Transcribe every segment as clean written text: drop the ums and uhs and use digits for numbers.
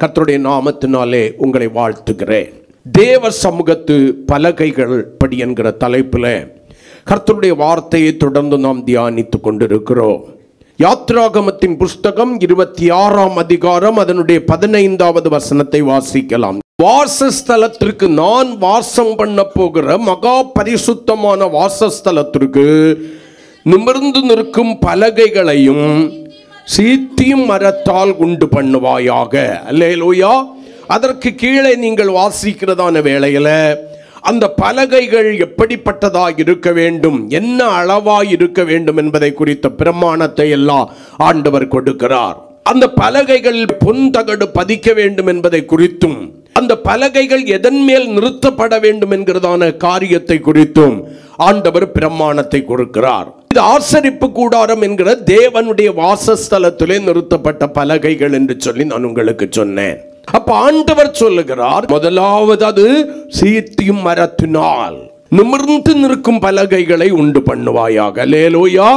கர்த்தருடைய நாமத்தினாலே உங்களை வாழ்த்துகிறேன். தேவ சமூகத்து பலகைகள் படி என்கிற தலைப்பில் கர்த்தருடைய வார்த்தையை தொடர்ந்து நாம் தியானித்துக் கொண்டிருக்கிறோம். யாத்ராகமத்தின் புஸ்தகம் 26ஆம் அதிகாரம் அதனுடைய 15வது வசனத்தை வாசிக்கலாம். வாசஸ்தலத்திற்கு நான் வாசம் பண்ண போகிற மகா பரிசுத்தமான வாசஸ்தலத்திற்கு நிமிர்ந்து நிற்கும் பலகைகளையும் சீத்தியும் மரத்தால் உண்டு பண்ணுவாயாக. அல்லேலூயா. அதற்கு கீழே நீங்கள் வாசிக்கிறதான வேளையில் அந்த பலகைகள் எப்படிப்பட்டதாக இருக்க வேண்டும், என்ன அளவாய் இருக்க வேண்டும் என்பதை குறித்த பிரமாணத்தை எல்லாம் ஆண்டவர் கொடுக்கிறார். அந்த பலகைகள் பொன் தகடு பதிக்க வேண்டும் என்பதை குறித்தும், அந்த பலகைகள் எதன் மேல் நிறுத்தப்பட வேண்டும் என்கிறதான காரியத்தை குறித்தும் ஆண்டவர் பிரமாணத்தை கொடுக்கிறார். இது ஆசரிப்பு கூடாரம் என்கிற தேவனுடைய வாசஸ்தலத்திலே நிறுத்தப்பட்ட பலகைகள் என்று சொல்லி நான் உங்களுக்கு சொன்னேன். அப்ப ஆண்டவர் சொல்லுகிறார், முதலாவது அது சீத்தியும் மரத்தினால் நிமிர்ந்து நிற்கும் பலகைகளை உண்டு பண்ணுவாயாக. அல்லேலூயா.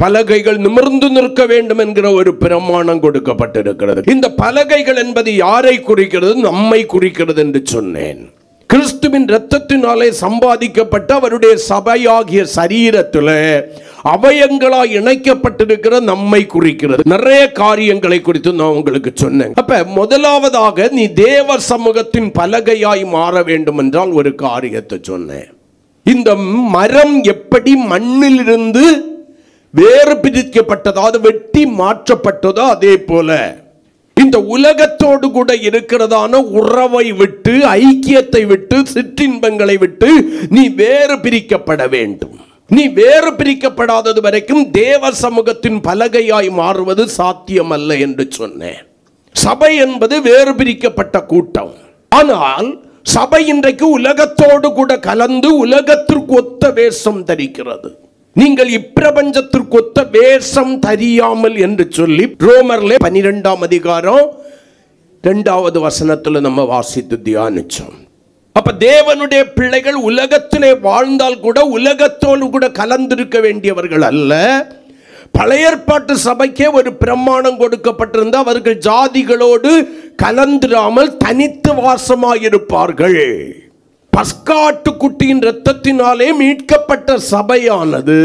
பலகைகள் நிமிர்ந்து நிற்க வேண்டும் என்கிற ஒரு பிரமாணம் கொடுக்கப்பட்டிருக்கிறது. இந்த பலகைகள் என்பது யாரை குறிக்கிறது? நம்மை குறிக்கிறது என்று சொன்னேன். கிறிஸ்துவின் இரத்தத்தினாலே சம்பாதிக்கப்பட்ட அவருடைய சபையாகிய சரீரத்தில் அவயங்களாய் இணைக்கப்பட்டிருக்கிற நம்மை குறிக்கிறது. நிறைய காரியங்களை குறித்து நான் உங்களுக்கு சொன்னேன். அப்ப முதலாவதாக நீ தேவ சமூகத்தின் பலகையாய் மாற வேண்டும் என்றால் ஒரு காரியத்தை சொன்னேன். இந்த மரம் எப்படி மண்ணிலிருந்து வேறு பிரிக்கப்பட்டதோ, அது வெட்டி மாற்றப்பட்டதோ, அதே போல இந்த உலகத்தோடு கூட இருக்கிறதான உறவை விட்டு, ஐக்கியத்தை விட்டு, சிற்றின்பங்களை விட்டு நீ வேறு பிரிக்கப்பட வேண்டும். நீ வேறு பிரிக்கப்படாதது வரைக்கும் தேவ சமூகத்தின் பலகையாய் மாறுவது சாத்தியமல்ல என்று சொன்னேன். சபை என்பது வேறு பிரிக்கப்பட்ட கூட்டம். ஆனால் சபை இன்றைக்கு உலகத்தோடு கூட கலந்து உலகத்திற்கு ஒத்த வேஷம் தரிக்கிறது. நீங்கள் இப்பிரபஞ்சத்திற்கு ஒத்த வேஷம் தெரியாமல் என்று சொல்லி ரோமர்லே 12ஆம் அதிகாரம் 2வது வசனத்தில் நம்ம வாசித்து தியானிச்சோம். அப்ப தேவனுடைய பிள்ளைகள் உலகத்திலே வாழ்ந்தால் கூட உலகத்தோடு கூட கலந்திருக்க வேண்டியவர்கள் அல்ல. பழைய ஏற்பாட்டு சபைக்கே ஒரு பிரமாணம் கொடுக்கப்பட்டிருந்த அவர்கள் ஜாதிகளோடு கலந்திராமல் தனித்து வாசமாயிருப்பார்கள். பஸ்காட்டுக்குட்டியின் இரத்தத்தினாலே மீட்கப்பட்ட சபையானது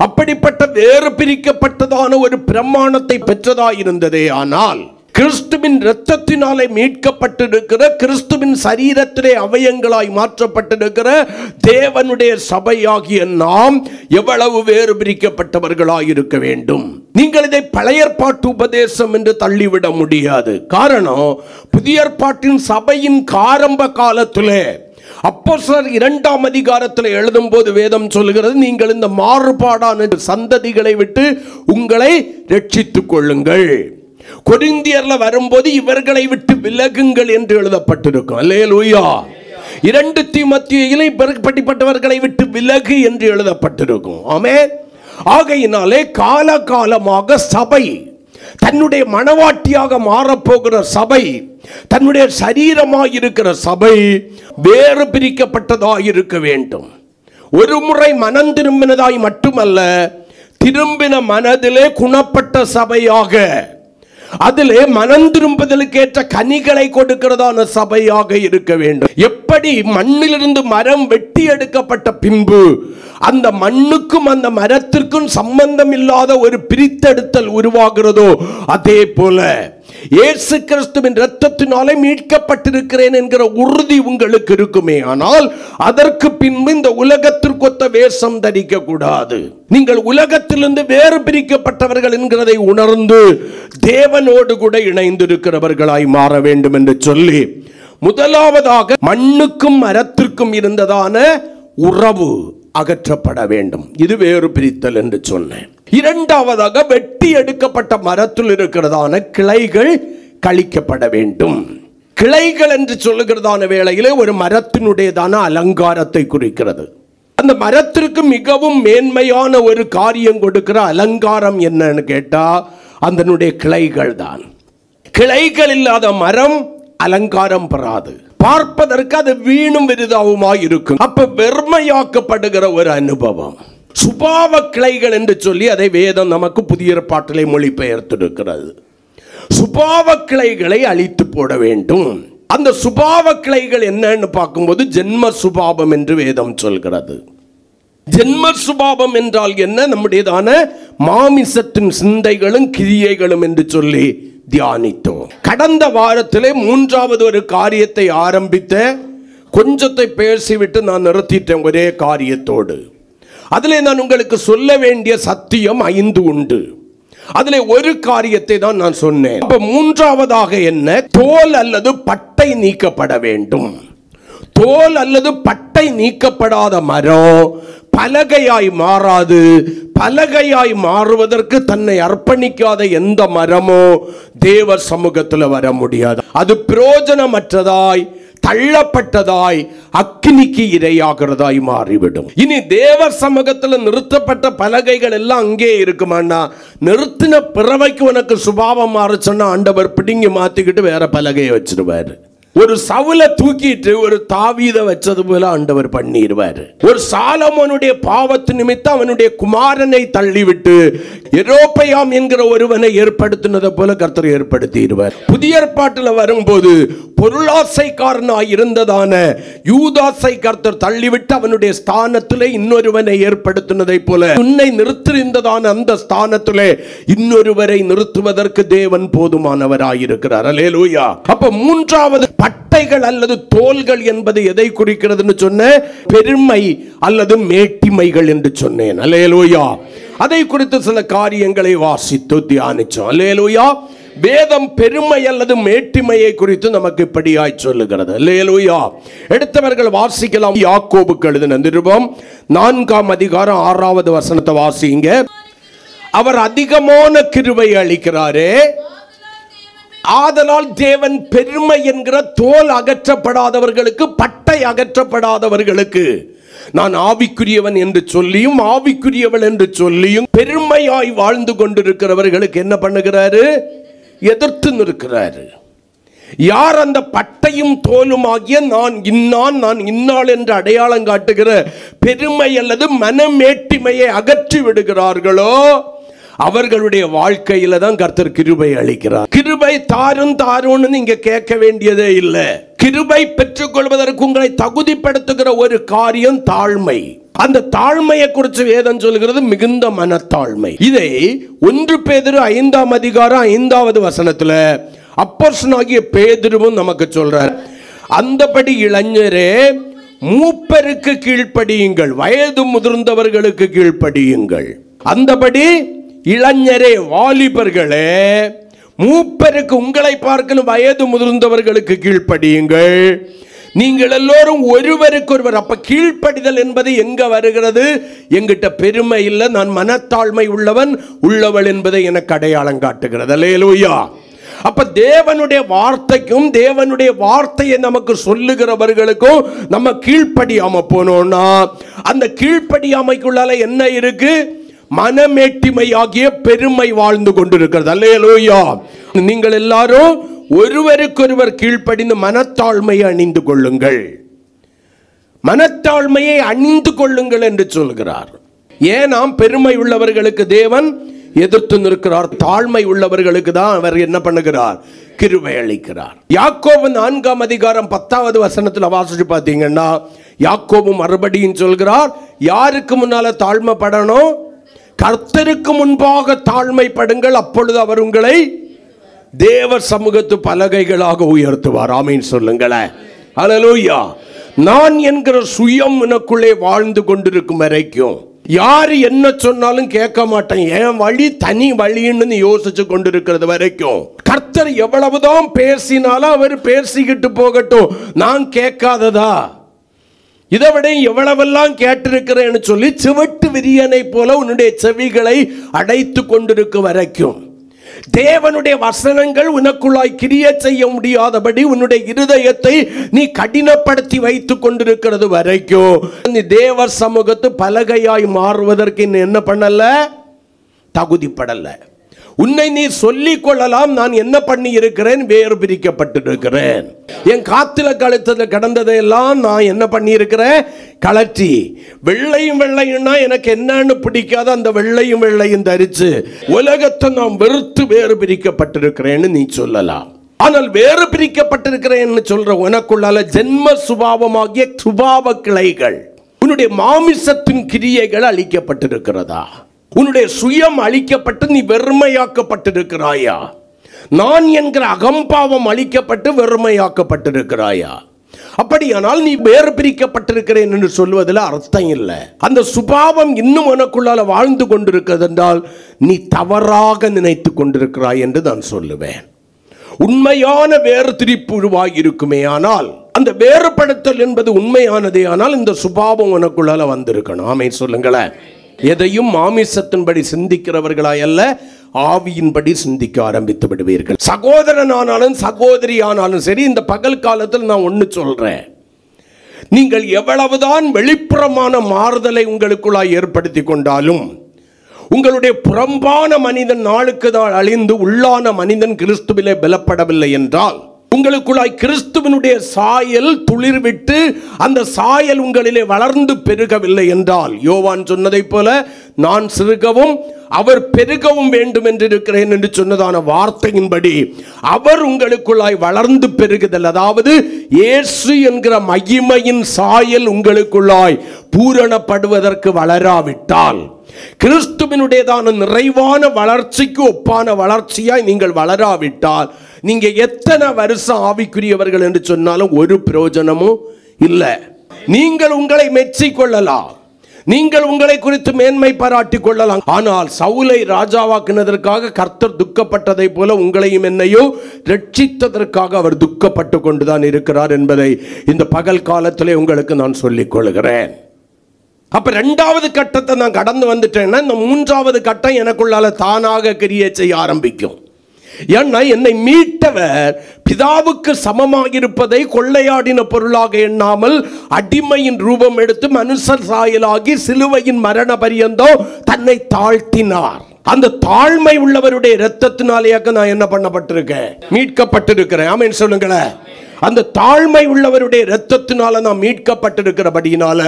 அப்படிப்பட்ட வேறு பிரிக்கப்பட்டதான ஒரு பிரமாணத்தை பெற்றதாயிருந்ததே. ஆனால் கிறிஸ்துவின் இரத்தத்தினாலே மீட்கப்பட்டிருக்கிற, கிறிஸ்துவின் சரீரத்திலே அவயங்களாய் மாற்றப்பட்டிருக்கிற தேவனுடைய சபையாகிய நாம் எவ்வளவு வேறு பிரிக்கப்பட்டவர்களாய் இருக்க வேண்டும். நீங்கள் இதை பழைய ஏற்பாட்டு உபதேசம் என்று தள்ளிவிட முடியாது. காரணம், புதிய ஏற்பாட்டின் சபையின் ஆரம்ப காலத்திலே அப்போஸ்தலர் 2ஆம் அதிகாரத்தில் எழுதும் போது வேதம் சொல்லுகிறது, நீங்கள் இந்த மாறுபாடான சந்ததிகளை விட்டு உங்களை ரட்சித்துக் கொள்ளுங்கள். கொரிந்தியர்ல வரும்போது இவர்களை விட்டு விலகுங்கள் என்று எழுதப்பட்டிருக்கும். அல்லேலூயா. 2 தீமோத்தேயுவிலே இப்படிப்பட்டவர்களை விட்டு விலகு என்று எழுதப்பட்டிருக்கும். ஆமென். ஆகையினாலே காலகாலமாக சபை தன்னுடைய மனவாட்டியாக மாறப்போகிற சபை, தன்னுடைய சரீரமாய் இருக்கிற சபை வேறு பிரிக்கப்பட்டதாய் இருக்க வேண்டும். ஒரு முறை மனம் திரும்பினதாய் மட்டுமல்ல, திரும்பின மனதிலே குணப்பட்ட சபையாக, அதிலே மனம் திரும்புதலுக்கேற்ற கனிகளை கொடுக்கிறதான சபையாக இருக்க வேண்டும். எப்படி மண்ணிலிருந்து மரம் வெட்டி எடுக்கப்பட்ட பின்பு அந்த மண்ணுக்கும் அந்த மரத்திற்கும் சம்பந்தம் இல்லாத ஒரு பிரித்தெடுத்தல் உருவாகிறதோ, அதே போல இயேசு கிறிஸ்துவின் இரத்தத்தினாலே மீட்கப்பட்டிருக்கிறேன் என்கிற உறுதி உங்களுக்கு இருக்குமே. ஆனால் அதற்கு பின்பு இந்த உலகத்திற்கு ஒத்த வேஷம் தரிக்க கூடாது. நீங்கள் உலகத்திலிருந்து வேறு பிரிக்கப்பட்டவர்கள் என்கிறதை உணர்ந்து தேவனோடு கூட இணைந்திருக்கிறவர்களாய் மாற வேண்டும் என்று சொல்லி, முதலாவதாக மண்ணுக்கும் மரத்திற்கும் இருந்ததான உறவு அகற்றப்பட வேண்டும். இது வேறு பிரித்தல் என்று சொன்னேன். இரண்டாவதாக வெட்டி எடுக்கப்பட்ட மரத்தில் இருக்கிறதான கிளைகள் கழிக்கப்பட வேண்டும். கிளைகள் என்று சொல்லுகிறதான வேளையிலே ஒரு மரத்தினுடையதான அலங்காரத்தை குறிக்கிறது. அந்த மரத்திற்கு மிகவும் மேன்மையான ஒரு காரியம் கொடுக்கிற அலங்காரம் என்னன்னு கேட்டா அதனுடைய கிளைகள் தான். கிளைகள் இல்லாத மரம் அலங்காரம் பெறாது. பார்ப்பதற்கு அது வீணும் விருதாவுமாய் இருக்கும். அப்ப வெறுமையாக்கப்படுகிற ஒரு அனுபவம். சுபாவ கிளைகள் என்று சொல்லி அதை வேதம் நமக்கு புதிய ஏற்பாட்டிலே மொழிபெயர்த்திருக்கிறது. சுபாவ கிளைகளை அழித்து போட வேண்டும். அந்த சுபாவ கிளைகள் என்னன்னு பார்க்கும்போது ஜென்ம சுபாவம் என்று வேதம் சொல்கிறது. ஜென்ம சுபாவம் என்றால் என்ன? நம்முடையதான மாமிசத்தின் சிந்தைகளும் கிரியைகளும் என்று சொல்லி தியானித்தோம். கடந்த வாரத்திலே மூன்றாவது ஒரு காரியத்தை ஆரம்பித்த, கொஞ்சத்தை பேசிவிட்டு நான் நிறுத்திட்டேன் ஒரே காரியத்தோடு. அதிலே நான் உங்களுக்கு சொல்ல வேண்டிய சத்தியம் 5 உண்டு. அதிலே ஒரு காரியத்தை தான் நான் சொன்னேன். அப்ப மூன்றாவதாக என்ன? தோல் அல்லது பட்டை நீக்கப்பட வேண்டும். தோல் அல்லது பட்டை நீக்கப்படாத மரம் பலகையாய் மாறாது. பலகையாய் மாறுவதற்கு தன்னை அர்ப்பணிக்காத எந்த மரமோ தேவ சமூகத்தில் வர முடியாது. அது பிரயோஜனமற்றதாய், தள்ளப்பட்டதாய், அக்கினிக்கு இரையாகிறதாய் மாறிவிடும். இனி தேவ சமூகத்தில் நிறுத்தப்பட்ட பலகைகள் எல்லாம் அங்கே இருக்குமாண்ணா? நிறுத்தின பிறவைக்கு உனக்கு சுபாவம் மாற சொன்னா ஆண்டவர் பிடிங்கி மாத்திக்கிட்டு வேற பலகையை வச்சிருவாரு. ஒரு சவுலை தூக்கிட்டு ஒரு தாவீதை வச்சது போல ஆண்டவர் பண்ணிடுவாரு. ஒரு சாலமோனுடைய பாவத்து நிமித்தம் அவனுடைய குமாரனை தள்ளிவிட்டு எரோபயாம் என்கிற ஒருவனை ஏற்படுத்தினதை போல கர்த்தர் ஏற்படுத்திடுவார். புதிய ஏற்பாட்டில் வரும்போது பொருளாசைக்காரனாய் இருந்ததான யூதாசை கர்த்தர் தள்ளிவிட்டு அவனுடைய ஸ்தானத்திலே இன்னொருவனை ஏற்படுத்தினதை போல உன்னை நிறுத்திருந்ததான அந்த ஸ்தானத்திலே இன்னொருவரை நிறுத்துவதற்கு தேவன் போதுமானவராயிருக்கிறார். அல்லேலூயா. அப்ப மூன்றாவது பட்டைகள் அல்லது தோள்கள் என்பது எதை குறிக்கிறதுன்னு சொன்ன? பெருமை அல்லது மேட்டிமைகள் என்று சொன்னேன். அல்லேலூயா. அதை குறித்து சில காரியங்களை வாசித்து தியானிச்சோம். அல்லேலூயா. வேதம் பெருமை அல்லது மேட்டிமையை குறித்து நமக்கு இப்படியாய் சொல்லுகிறது. அல்லேலூயா. எடுத்தவர்கள் வாசிக்கலாம். யாக்கோபுக்கு எழுதின நிருபம் 4ஆம் அதிகாரம் 6வது வசனத்தை வாசிங்க. அவர் அதிகமான கிருபை அளிக்கிறாரே, ஆதலால் தேவன் பெருமை என்கிற தோல் அகற்றப்படாதவர்களுக்கு, பட்டை அகற்றப்படாதவர்களுக்கு, நான் ஆவிக்குரியவன் என்று சொல்லியும் ஆவிக்குரியவள் என்று சொல்லியும் பெருமையாய் வாழ்ந்து கொண்டிருக்கிறவர்களுக்கு என்ன பண்ணுகிறாரு? எதிர்த்து நிற்கிறாரு. யார் அந்த பட்டையும் தோலும் ஆகிய நான் இன்னாள் என்று அடையாளம் காட்டுகிற பெருமை அல்லது மனமேட்டிமையை அகற்றி விடுகிறார்களோ அவர்களுடைய வாழ்க்கையில தான் கர்த்தர் கிருபை அளிக்கிறார். கிருபை தாருன்னு நீங்க கேட்க வேண்டியதே இல்லை. கிருபை பெற்றுக் கொள்வதற்கு உங்களை தகுதிப்படுத்துகிற ஒரு காரியம் தாழ்மை. அந்த தாழ்மையை குறித்து வேதம் சொல்கிறது மிகுந்த மனத்தாழ்மை. இதை 1 பேதுரு 5ஆம் அதிகாரம் 5வது வசனத்துல அப்போஸ்தலனாகிய பேதுருவும் நமக்கு சொல்றார். அந்தபடி இளைஞரே மூப்பருக்கு கீழ்ப்படியுங்கள், வயது முதிர்ந்தவர்களுக்கு கீழ்ப்படியுங்கள். அந்தபடி இளைஞரே, வாலிபர்களே, மூப்பருக்கு, உங்களை பார்க்கணும் வயது முதிர்ந்தவர்களுக்கு கீழ்ப்படியுங்கள். நீங்கள் எல்லோரும் ஒருவருக்கு ஒருவர். அப்ப கீழ்ப்படிதல் என்பது எங்க வருகிறது? எங்கிட்ட பெருமை இல்லை, நான் மனத்தாழ்மை உள்ளவள் என்பதை எனக்கு அடையாளம் காட்டுகிறது. அல்லேலூயா. அப்ப தேவனுடைய வார்த்தைக்கும் தேவனுடைய வார்த்தையை நமக்கு சொல்லுகிறவர்களுக்கும் நம்ம கீழ்ப்படியாம போனோம்னா அந்த கீழ்ப்படியாமைக்குள்ளால என்ன இருக்கு? மனமேட்டிமையாகிய பெருமை வாழ்ந்து கொண்டிருக்கிறது. அல்லேலூயா. நீங்கள் எல்லாரும் ஒருவருக்கொருவர் கீழ்ப்படிந்து மனத்தாழ்மையை அணிந்து கொள்ளுங்கள். மனத்தாழ்மையை அணிந்து கொள்ளுங்கள் என்று சொல்கிறார். ஏனாம் பெருமை உள்ளவர்களுக்கு தேவன் எதிர்த்து நிற்கிறார். தாழ்மை உள்ளவர்களுக்கு தான் அவர் என்ன பண்ணுகிறார்? கிருபை அளிக்கிறார். யாக்கோபு 4ஆம் அதிகாரம் 10வது வசனத்தில் வாசிச்சு பார்த்தீங்கன்னா யாக்கோபு மறுபடியும் சொல்கிறார், யாருக்கு முன்னால தாழ்மைப்படணும்? கர்த்தருக்கு முன்பாக தாழ்மைப்படுங்கள், அப்பொழுது அவர் உங்களை தேவ சமூகத்து பலகைகளாக உயர்த்துவார். ஆமீன் சொல்லுங்களேன். அல்லேலூயா. நான் என்கிற சுயம் உனக்குள்ளே வாழ்ந்து கொண்டிருக்கும் வரைக்கும் யாரு என்ன சொன்னாலும் கேட்க மாட்டேன், என் வழி தனி வழின்னு யோசிச்சு கொண்டிருக்கிறது வரைக்கும் கர்த்தர் எவ்வளவுதான் பேசினாலும் அவர் பேசிக்கிட்டு போகட்டும், நான் கேட்காததா இதை விட எவ்வளவெல்லாம் கேட்டிருக்கிறேன்னு சொல்லி சிவட்டு விரியனை போல உன்னுடைய செவிகளை அடைத்து கொண்டிருக்க வரைக்கும், தேவனுடைய வசனங்கள் உனக்குள்ளாய் கிரியை செய்ய முடியாதபடி உன்னுடைய இருதயத்தை நீ கடினப்படுத்தி வைத்துக் கொண்டிருக்கிறது வரைக்கும் நீ தேவ சமூகத்து பலகையாய் மாறுவதற்கு என்ன பண்ணல? தகுதிப்படல. உன்னை நீ சொல்லிக் கொள்ளலாம், நான் என்ன பண்ணி இருக்கிறேன், வேறு பிரிக்கப்பட்டிருக்கிறேன். என் காத்துல கழுத்துல கடந்ததையெல்லாம் நான் என்ன பண்ணி இருக்கிறேன், கலற்றி. வெள்ளையும் வெள்ளையும்னா எனக்கு என்னன்னு பிடிக்காத அந்த வெள்ளையும் வெள்ளையும் தரிச்சு உலகத்தை நான் வெறுத்து வேறு பிரிக்கப்பட்டிருக்கிறேன்னு நீ சொல்லலாம். ஆனால் வேறு பிரிக்கப்பட்டிருக்கிறேன்னு சொல்ற உனக்குள்ளால ஜென்ம சுபாவமாகிய சுபாவ கிளைகள், உன்னுடைய மாமிசத்தின் கிரியைகள் அழிக்கப்பட்டிருக்கிறதா? உன்னுடைய சுயம் அழிக்கப்பட்டு நீ வெறுமையாக்கப்பட்டிருக்கிறாயா? நான் என்கிற அகம்பாவம் அழிக்கப்பட்டு வெறுமையாக்கப்பட்டிருக்கிறாயா? அப்படியானால் நீ வேறு பிரிக்கப்பட்டிருக்கிறேன் என்று சொல்வதில் அர்த்தம் இல்லை. அந்த சுபாவம் இன்னும் உனக்குள்ளால வாழ்ந்து கொண்டிருக்கிறது என்றால் நீ தவறாக நினைத்து கொண்டிருக்கிறாய் என்று நான் சொல்லுவேன். உண்மையான வேறு திரிப்பு உருவாகி இருக்குமே ஆனால், அந்த வேறுபடுத்தல் என்பது உண்மையானதே ஆனால் இந்த சுபாவம் உனக்குள்ளால வந்திருக்கணும். ஆமென் சொல்லுங்களேன். எதையும் மாமிசத்தின்படி சிந்திக்கிறவர்களாய் அல்ல, ஆவியின்படி சிந்திக்க ஆரம்பித்து விடுவீர்கள். சகோதரன் ஆனாலும் சகோதரி ஆனாலும் சரி, இந்த பகல் காலத்தில் நான் ஒன்று சொல்றேன், நீங்கள் எவ்வளவுதான் வெளிப்புறமான மாறுதலை உங்களுக்குள்ளாய் ஏற்படுத்தி கொண்டாலும் உங்களுடைய புறம்பான மனிதன் நாளுக்கு நாள் அழிந்து உள்ளான மனிதன் கிறிஸ்துவிலே பலப்படவில்லை என்றால், உங்களுக்குள்ளாய் கிறிஸ்துவனுடைய சாயல் துளிர்விட்டு அந்த சாயல் உங்களிலே வளர்ந்து பெருகவில்லை என்றால், யோவான் சொன்னதை போல நான் சிறுகவும் அவர் பெருகவும் வேண்டும் என்று இருக்கிறேன் என்று சொன்னதான வார்த்தையின்படி அவர் உங்களுக்குள்ளாய் வளர்ந்து பெருகுதல், அதாவது இயேசு என்கிற மகிமையின் சாயல் உங்களுக்குள்ளாய் பூரணப்படுவதற்கு வளராவிட்டால், கிறிஸ்துவினுடையதான நிறைவான வளர்ச்சிக்கு ஒப்பான வளர்ச்சியாய் நீங்கள் வளராவிட்டால், நீங்க எத்தனை வருஷம் ஆவிக்குரியவர்கள் என்று சொன்னாலும் ஒரு பிரயோஜனமும் இல்லை. நீங்கள் உங்களை மெச்சிக்கொள்ளலாம், நீங்கள் உங்களை குறித்து மேன்மை பாராட்டிக் கொள்ளலாம். ஆனால் சவுலை ராஜாவாக்குனதற்காக கர்த்தர் துக்கப்பட்டதை போல உங்களையும் என்னையோ ரட்சித்ததற்காக அவர் துக்கப்பட்டு கொண்டுதான் இருக்கிறார் என்பதை இந்த பகல் காலத்திலே உங்களுக்கு நான் சொல்லிக் கொள்கிறேன். அப்ப இரண்டாவது கட்டத்தை நான் கடந்து வந்துட்டேன்னா, இந்த மூன்றாவது கட்டம் எனக்குள்ளால தானாக கிரியை செய்ய ஆரம்பிக்கும். ஏன்னா என்னை மீட்டவர் பிதாவுக்கு சமமாக இருப்பதை கொள்ளையாடின பொருளாக எண்ணாமல் அடிமையின் ரூபம் எடுத்து மனுஷர் சாயலாகி சிலுவையின் மரண பரியந்தம் தன்னை தாழ்த்தினார். அந்த தாழ்மை உள்ளவருடைய இரத்தத்தினாலேயாக்க நான் என்ன பண்ணப்பட்டிருக்கேன், மீட்கப்பட்டிருக்கிறேன். ஆமென் சொல்லுங்களேன். அந்த தாழ்மை உள்ளவருடைய இரத்தத்தினால நான் மீட்கப்பட்டிருக்கிறபடியினால,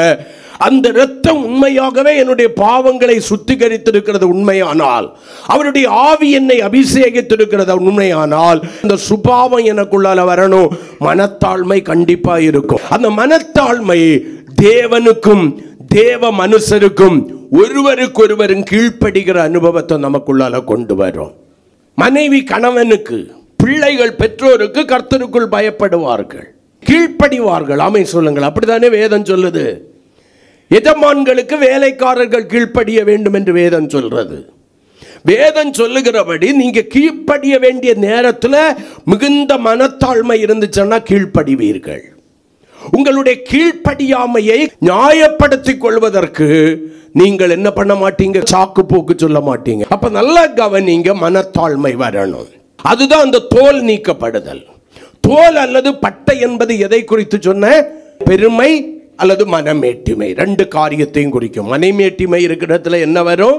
அந்த இரத்தம் உண்மையாகவே என்னுடைய பாவங்களை சுத்திகரித்திருக்கிறது உண்மையானால், அவருடைய ஆவி என்னை அபிஷேகித்திருக்கிறது உண்மையானால், அந்த சுபாவம் எனக்குள்ளால வரணும். மனத்தாழ்மை கண்டிப்பா இருக்கும். அந்த மனத்தாழ்மை தேவனுக்கும் தேவ மனுஷருக்கும் ஒருவருக்கொருவரும் கீழ்ப்படுகிற அனுபவத்தை நமக்குள்ளால கொண்டு வரும். மனைவி கணவனுக்கு, பிள்ளைகள் பெற்றோருக்கு கர்த்தருக்குள் பயப்படுவார்கள், கீழ்ப்படிவார்கள். ஆமென் சொல்லுங்கள். அப்படித்தானே வேதம் சொல்லுது. எஜமான்களுக்கு வேலைக்காரர்கள் கீழ்ப்படிய வேண்டும் என்று வேதம் சொல்றது. வேதம் சொல்லுகிறபடி நீங்க கீழ்ப்படிய வேண்டிய நேரத்தில் மிகுந்த மனத்தாழ்மை இருந்துச்சுன்னா கீழ்ப்படிவீர்கள். உங்களுடைய கீழ்ப்படியாமையை நியாயப்படுத்திக் கொள்வதற்கு நீங்கள் என்ன பண்ண மாட்டீங்க, சாக்கு போக்கு சொல்ல மாட்டீங்க. அப்ப நல்லா கவனிங்க, மனத்தாழ்மை வரணும். அதுதான் அந்த தோல் நீக்கப்படுதல். தோல் அல்லது பட்டை என்பது எதை குறித்து சொன்ன, பெருமை அல்லது மனமேட்டிமை, ரெண்டு காரியத்தையும் குறிக்கும். மனமேட்டிமை இருக்கிற இடத்துல என்ன வரும்,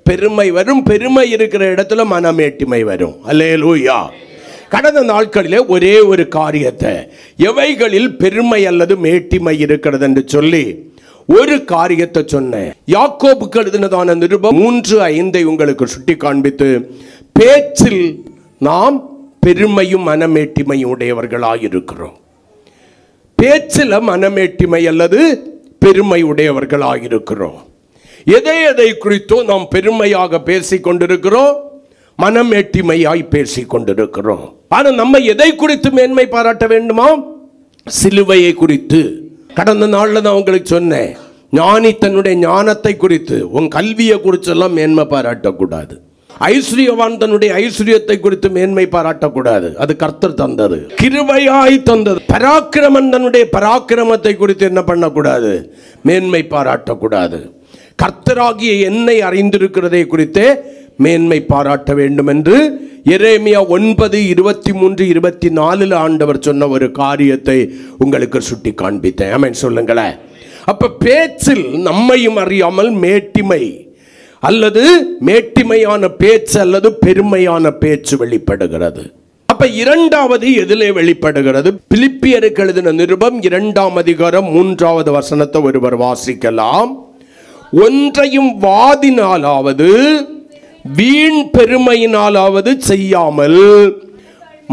பெருமை வரும். பெருமை இருக்கிற இடத்துல மனமேட்டிமை வரும். அல்லேலூயா. கடந்த நாட்களிலே ஒரே ஒரு காரியத்தை, எவைகளில் பெருமை அல்லது மேட்டிமை இருக்கிறது என்று சொல்லி ஒரு காரியத்தை சொன்னேன். யாக்கோபுக்கு எழுதினதான நிருபம் 3:5 உங்களுக்கு சுட்டி காண்பித்து, பேச்சில் நாம் பெருமையும் மனமேட்டிமையும் உடையவர்களாக இருக்கிறோம். பேச்சில் மனமேட்டிமை அல்லது பெருமை உடையவர்களாக இருக்கிறோம். எதை எதை குறித்தோ நாம் பெருமையாக பேசிக் கொண்டிருக்கிறோம், மனமேட்டிமையாய் பேசிக் கொண்டிருக்கிறோம். ஆனால் நம்ம எதை குறித்து மேன்மை பாராட்ட வேண்டுமா, சிலுவையை குறித்து. கடந்த நாளில் நான் உங்களுக்கு சொன்னேன், ஞானி தன்னுடைய ஞானத்தை குறித்து, உன் கல்வியை குறிச்செல்லாம் மேன்மை பாராட்டக்கூடாது. ஐஸ்வர்யவான் தன்னுடைய ஐஸ்வர்யத்தை குறித்து மேன்மை பாராட்டக்கூடாது, அது கர்த்தர் தந்தது, கிருபையாய் தந்தது. பராக்கிரமன் தன்னுடைய பராக்கிரமத்தை குறித்து என்ன பண்ணக்கூடாது, மேன்மை பாராட்டக்கூடாது. கர்த்தராகிய என்னை அறிந்திருக்கிறதை குறித்தே மேன்மை பாராட்ட வேண்டும் என்று எரேமியா 9:23-24 ஆண்டவர் சொன்ன ஒரு காரியத்தை உங்களுக்கு சுட்டி காண்பித்தேன். ஆமென் சொல்லுங்களேன். அப்ப பேச்சில் நம்மையும் அறியாமல் மேட்டிமை அல்லது மேட்டிமையான பேச்சு அல்லது பெருமையான பேச்சு வெளிப்படுகிறது. அப்ப இரண்டாவது எதிலே வெளிப்படுகிறது? பிலிப்பியருக்கு எழுதின நிருபம் 2ஆம் அதிகாரம் 3வது வசனத்தை ஒருவர் வாசிக்கலாம். ஒன்றையும் வாதினாலாவது வீண் பெருமையினாலாவது செய்யாமல்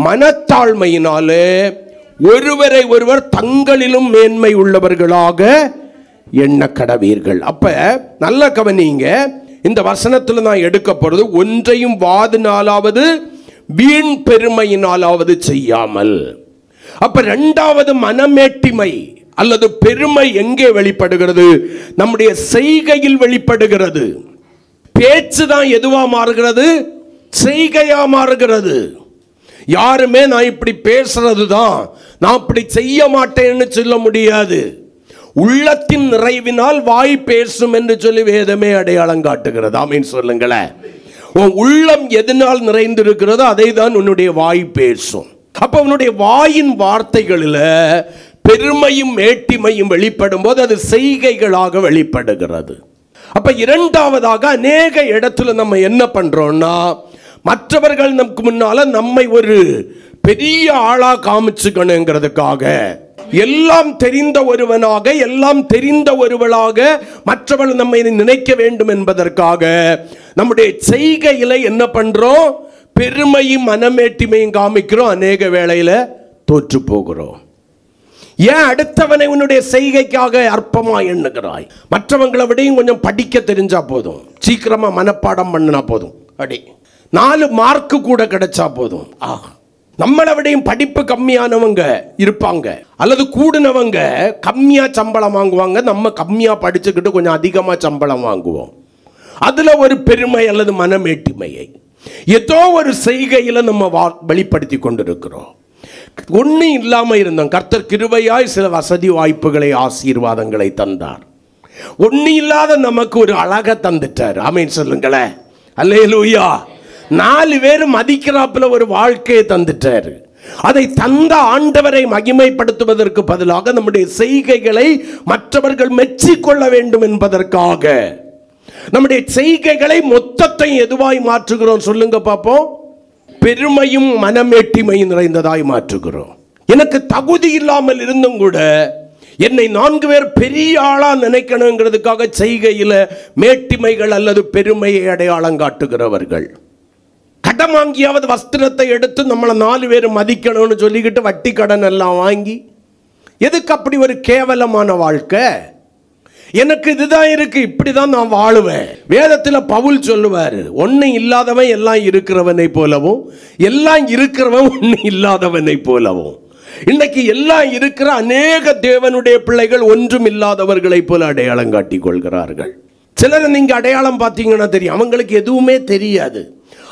மனத்தாழ்மையினாலே ஒருவரை ஒருவர் தங்களிலும் மேன்மை உள்ளவர்களாக எண்ண கடவீர்கள். அப்ப நல்ல கவனிங்க, இந்த வசனத்தில் நான் எடுக்க போறது ஒன்றையும் வாதினாலாவது வீண் பெருமையினாலாவது செய்யாமல். அப்ப இரண்டாவது மனமேட்டிமை அல்லது பெருமை எங்கே வெளிப்படுகிறது? நம்முடைய செய்கையில் வெளிப்படுகிறது. பேச்சு தான் எதுவா மாறுகிறது? செய்கையா மாறுகிறது. யாருமே நான் இப்படி பேசுறது தான், நான் இப்படி செய்ய மாட்டேன்னு சொல்ல முடியாது. உள்ளத்தின் நிறைவினால் வாய் பேசும் என்று சொல்லி வேதமே அடையாளம் காட்டுகிறது. ஆமீன் சொல்லுங்களேன். உன் உள்ளம் எதனால் நிறைந்திருக்கிறதோ அதை தான் உன்னுடைய வாய் பேசும். அப்ப உன்னுடைய வாயின் வார்த்தைகளில் பெருமையும் மேட்டிமையும் வெளிப்படும் போது அது செய்கைகளாக வெளிப்படுகிறது. அப்ப இரண்டாவதாக அநேக இடத்துல நம்ம என்ன பண்றோம்னா, மற்றவர்கள் நமக்கு முன்னால நம்மை ஒரு பெரிய ஆளா காமிச்சுக்கணுங்கிறதுக்காக, எல்லாம் தெரிந்த ஒருவனாக, எல்லாம் தெரிந்த ஒருவளாக மற்றவர்கள் நம்மை நினைக்க வேண்டும் என்பதற்காக நம்முடைய செய்கையில என்ன பண்றோம்? பெருமையும் மனமேட்டிமையும் காமிக்கிறோம். அநேக வேளையில தோற்று போகிறோம். ஏன் அடுத்தவனை உன்னுடைய செய்கைக்காக அற்பமா எண்ணுகிறாய்? மற்றவங்களை விடையும் கொஞ்சம் படிக்க தெரிஞ்சா போதும், சீக்கிரமா மனப்பாடம் பண்ணினா போதும், அடி 4 மார்க்கு கூட கிடைச்சா போதும். நம்மளை விடையும் படிப்பு கம்மியானவங்க இருப்பாங்க, அல்லது கூடுனவங்க கம்மியா சம்பளம் வாங்குவாங்க. நம்ம கம்மியா படிச்சுக்கிட்டு கொஞ்சம் அதிகமா சம்பளம் வாங்குவோம். அதுல ஒரு பெருமை அல்லது மனமேட்டிமையை ஏதோ ஒரு செய்கையில நம்ம வெளிப்படுத்தி கொண்டிருக்கிறோம். ஒன்னும் இல்லாம இருந்தோம், கர்த்தர் கிருபையாய் சில வசதி வாய்ப்புகளை ஆசீர்வாதங்களை தந்தார். ஒன்னும் இல்லாத நமக்கு ஒரு அழகை தந்துட்டார். ஆமீன் சொல்லுங்களேன். அல்லேலூயா. 4 பேர் மதிக்கிறாப்புல ஒரு வாழ்க்கையை தந்துட்டாரு. அதை தந்த ஆண்டவரை மகிமைப்படுத்துவதற்கு பதிலாக நம்முடைய செய்கைகளை மற்றவர்கள் மெச்சிக்கொள்ள வேண்டும் என்பதற்காக நம்முடைய செய்கைகளை மொத்தத்தை எதுவாய் மாற்றுகிறோம்? சொல்லுங்க பாப்போம். பெருமையும் மனமேட்டிமையும் நிறைந்ததாய் மாற்றுகிறோம். எனக்கு தகுதி இல்லாமல் இருந்தும் கூட என்னை 4 பேர் பெரிய ஆளா நினைக்கணுங்கிறதுக்காக செய்கையில மேட்டிமைகள் அல்லது பெருமையை அடையாளம் காட்டுகிறவர்கள். கடன் வாங்கியாவது வஸ்திரத்தை எடுத்து நம்மளை 4 பேர் மதிக்கணும்னு சொல்லிக்கிட்டு வட்டி கடன் எல்லாம் வாங்கி, எதுக்கு அப்படி ஒரு கேவலமான வாழ்க்கை? எனக்கு இதுதான் இருக்கு, இப்படிதான் நான் வாழுவேன். வேதத்தில் பவுல் சொல்லுவாரு, ஒன்னும் இல்லாதவன் எல்லாம் இருக்கிறவனை போலவும், எல்லாம் இருக்கிறவன் ஒன்னும் இல்லாதவனை போலவும். இன்னைக்கு எல்லாம் இருக்கிற அநேக தேவனுடைய பிள்ளைகள் ஒன்றும் இல்லாதவர்களை போல அடையாளம் காட்டிக் கொள்கிறார்கள். சிலரை நீங்க அடையாளம் பார்த்தீங்கன்னா தெரியும், அவங்களுக்கு எதுவுமே தெரியாது.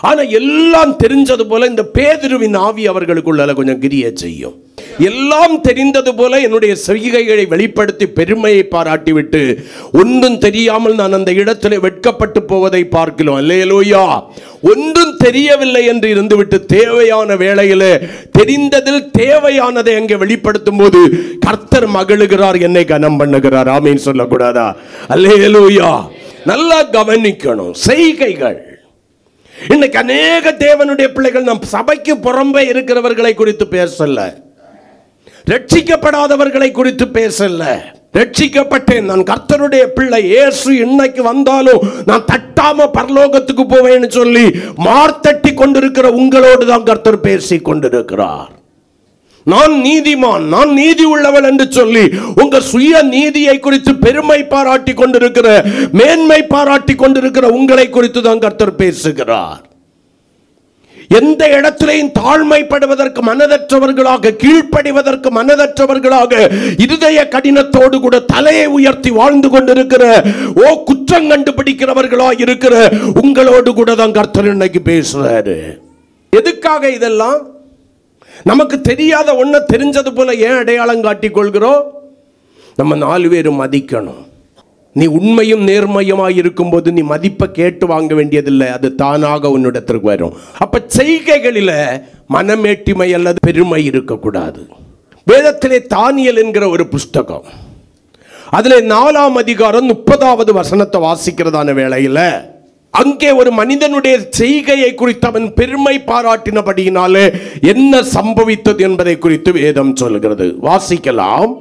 ஆனா எல்லாம் தெரிஞ்சது போல இந்த பேதுருவின் ஆவி அவர்களுக்குள்ள கொஞ்சம் கிரியை செய்யும். எல்லாம் தெரிந்தது போல என்னுடைய செய்கைகளை வெளிப்படுத்தி பெருமையை பாராட்டிவிட்டு ஒன்றும் தெரியாமல் நான் அந்த இடத்துல வெட்கப்பட்டு போவதை பார்க்கிறோம். அல்லேலூயா. ஒன்றும் தெரியவில்லை என்று இருந்துவிட்டு தேவையான வேளையிலே தெரிந்ததில் தேவையானதை அங்கே வெளிப்படுத்தும் போது கர்த்தர் மகிழுகிறார், என்னை கனம் பண்ணுகிறார். ஆமீன் சொல்லக்கூடாதா? அல்லேலூயா. நல்லா கவனிக்கணும் செய்கைகள். இன்னைக்கு அநேக தேவனுடைய பிள்ளைகள் நம் சபைக்கு புறம்பே இருக்கிறவர்களை குறித்து பேசல, ரட்சிக்கப்படாதவர்களை குறித்து பேசல. ரட்சிக்கப்பட்டேன், நான் கர்த்தருடைய பிள்ளை, இயேசு இன்னைக்கு வந்தாலும் நான் தட்டாம பரலோகத்துக்கு போவேன்னு சொல்லி மார்த்தட்டி கொண்டிருக்கிற உங்களோடு தான் கர்த்தர் பேசி கொண்டிருக்கிறார். நான் நீதிமான், நான் நீதி உள்ளவள் என்று சொல்லி உங்க சுய நீதியை குறித்து பெருமை பாராட்டி கொண்டிருக்கிற, மேன்மை பாராட்டி கொண்டிருக்கிற உங்களை குறித்து தான் கர்த்தர் பேசுகிறார். எந்த இடத்திலையும் தாழ்மைப்படுவதற்கு மனதற்றவர்களாக, கீழ்ப்படிவதற்கு மனதற்றவர்களாக, இருதய கடினத்தோடு கூட தலையை உயர்த்தி வாழ்ந்து கொண்டிருக்கிற, குற்றம் கண்டுபிடிக்கிறவர்களாக இருக்கிற உங்களோடு கூட தான் கர்த்தர் இன்னைக்கு பேசுறாரு. எதுக்காக இதெல்லாம்? நமக்கு தெரியாத ஒன்றை தெரிஞ்சது போல ஏன் அடையாளம் காட்டிக் கொள்கிறோம்? நம்ம 4 பேரும் மதிக்கணும். நீ உண்மையும் நேர்மையுமாய் இருக்கும் போது நீ மதிப்பை கேட்டு வாங்க வேண்டியதில்லை, அது தானாக உன்னிடத்திற்கு வரும். அப்ப செய்கைகளில மனமேட்டிமை அல்லது பெருமை இருக்கக்கூடாது. வேதத்திலே தானியேல் என்கிற ஒரு புஸ்தகம், அதில் 4ஆம் அதிகாரம் 30வது வசனத்தை வாசிக்கிறதான வேளையில் அங்கே ஒரு மனிதனுடைய செய்கையை குறித்து அவன் பெருமை பாராட்டினபடியினாலே என்ன சம்பவித்தது என்பதை குறித்து வேதம் சொல்கிறது. வாசிக்கலாம்.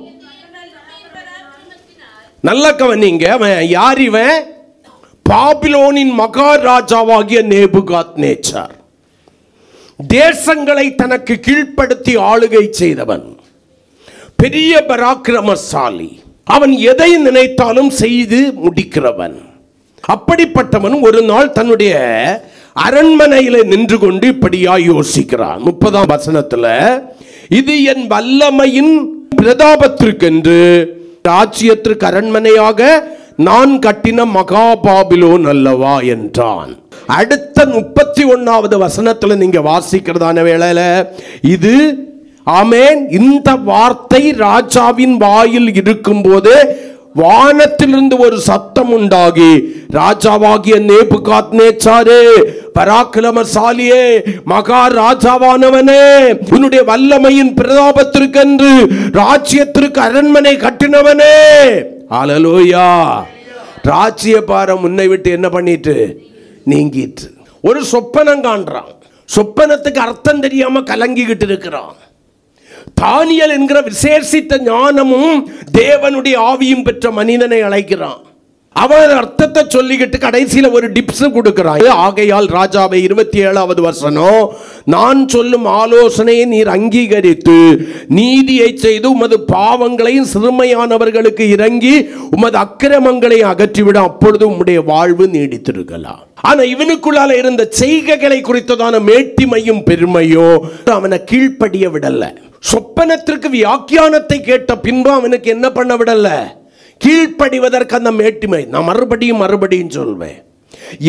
நல்ல கவனிங்க. யார் இவன்? பாபிலோனின் மகாராஜாவாகிய நேபுகாத்நேச்சார். தேசங்களை தனக்கு கீழ்ப்படுத்தி ஆளுகை செய்தவன், பெரிய பராக்கிரமசாலி. அவன் எதை நினைத்தாலும் செய்து முடிக்கிறவன். அப்படிப்பட்டவன் ஒரு நாள் தன்னுடைய அரண்மனையில நின்று கொண்டு இப்படியா யோசிக்கிறான். 30ஆம் வசனத்துல, இது என் வல்லமையின் பிரதாபத்திற்கென்று ராஜ்யத்திற்கு அரண்மனையாக நான் கட்டின மகா பாபிலோன் அல்லவா என்றான். அடுத்த 31வது வசனத்துல நீங்க வாசிக்கிறதான வேளையில, இது ஆமென், இந்த வார்த்தை ராஜாவின் வாயில் இருக்கும் போது வானத்திலிருந்து ஒரு சத்தம் உண்டாகி, ராஜாவாகிய நேபுகாத்நேச்சாரே, பராக்கிரமசாலியே, மகா ராஜாவானவனே, உன்னுடைய வல்லமையின் பிரதாபத்திற்கென்று ராஜ்யத்திற்கு அரண்மனை கட்டினவனே, ஹல்லேலூயா. ராஜ்ய பாரம் உன்னை விட்டு என்ன பண்ணிட்டு நீங்கிட்டு. ஒரு சொப்பனம் காண்றான். சொப்பனத்துக்கு அர்த்தம் தெரியாம கலங்கிக்கிட்டு இருக்கிறான். தானியேல் என்கிற விசேஷித்த ஞானமும் தேவனுடைய ஆவியும் பெற்ற மனிதனை அழைக்கிறான். அவன் அர்த்தத்தை சொல்லிக்கிட்டு கடைசியில் ஒரு டிப்ஸ் கொடுக்கிறான். ஆகையால் ராஜாவை 27வது வசனம், நான் சொல்லும் ஆலோசனையை நீர் அங்கீகரித்து நீதியை செய்து உமது பாவங்களையும் சிறுமையானவர்களுக்கு இறங்கி உமது அக்கிரமங்களை அகற்றிவிட, அப்பொழுது உம்முடைய வாழ்வு நீடித்திருக்கலாம். ஆனா இவனுக்குள்ளால இருந்த செய்கைகளை குறித்ததான மேட்டிமையும் பெருமையோ அவனை கீழ்ப்படிய விடல. சொப்பனத்திற்கு வியாக்கியானத்தை கேட்ட பின்பு அவனுக்கு என்ன பண்ண விடல? கீழ்ப்படிவதற்கு அந்த மேட்டிமை. நான் மறுபடியும் சொல்வேன்,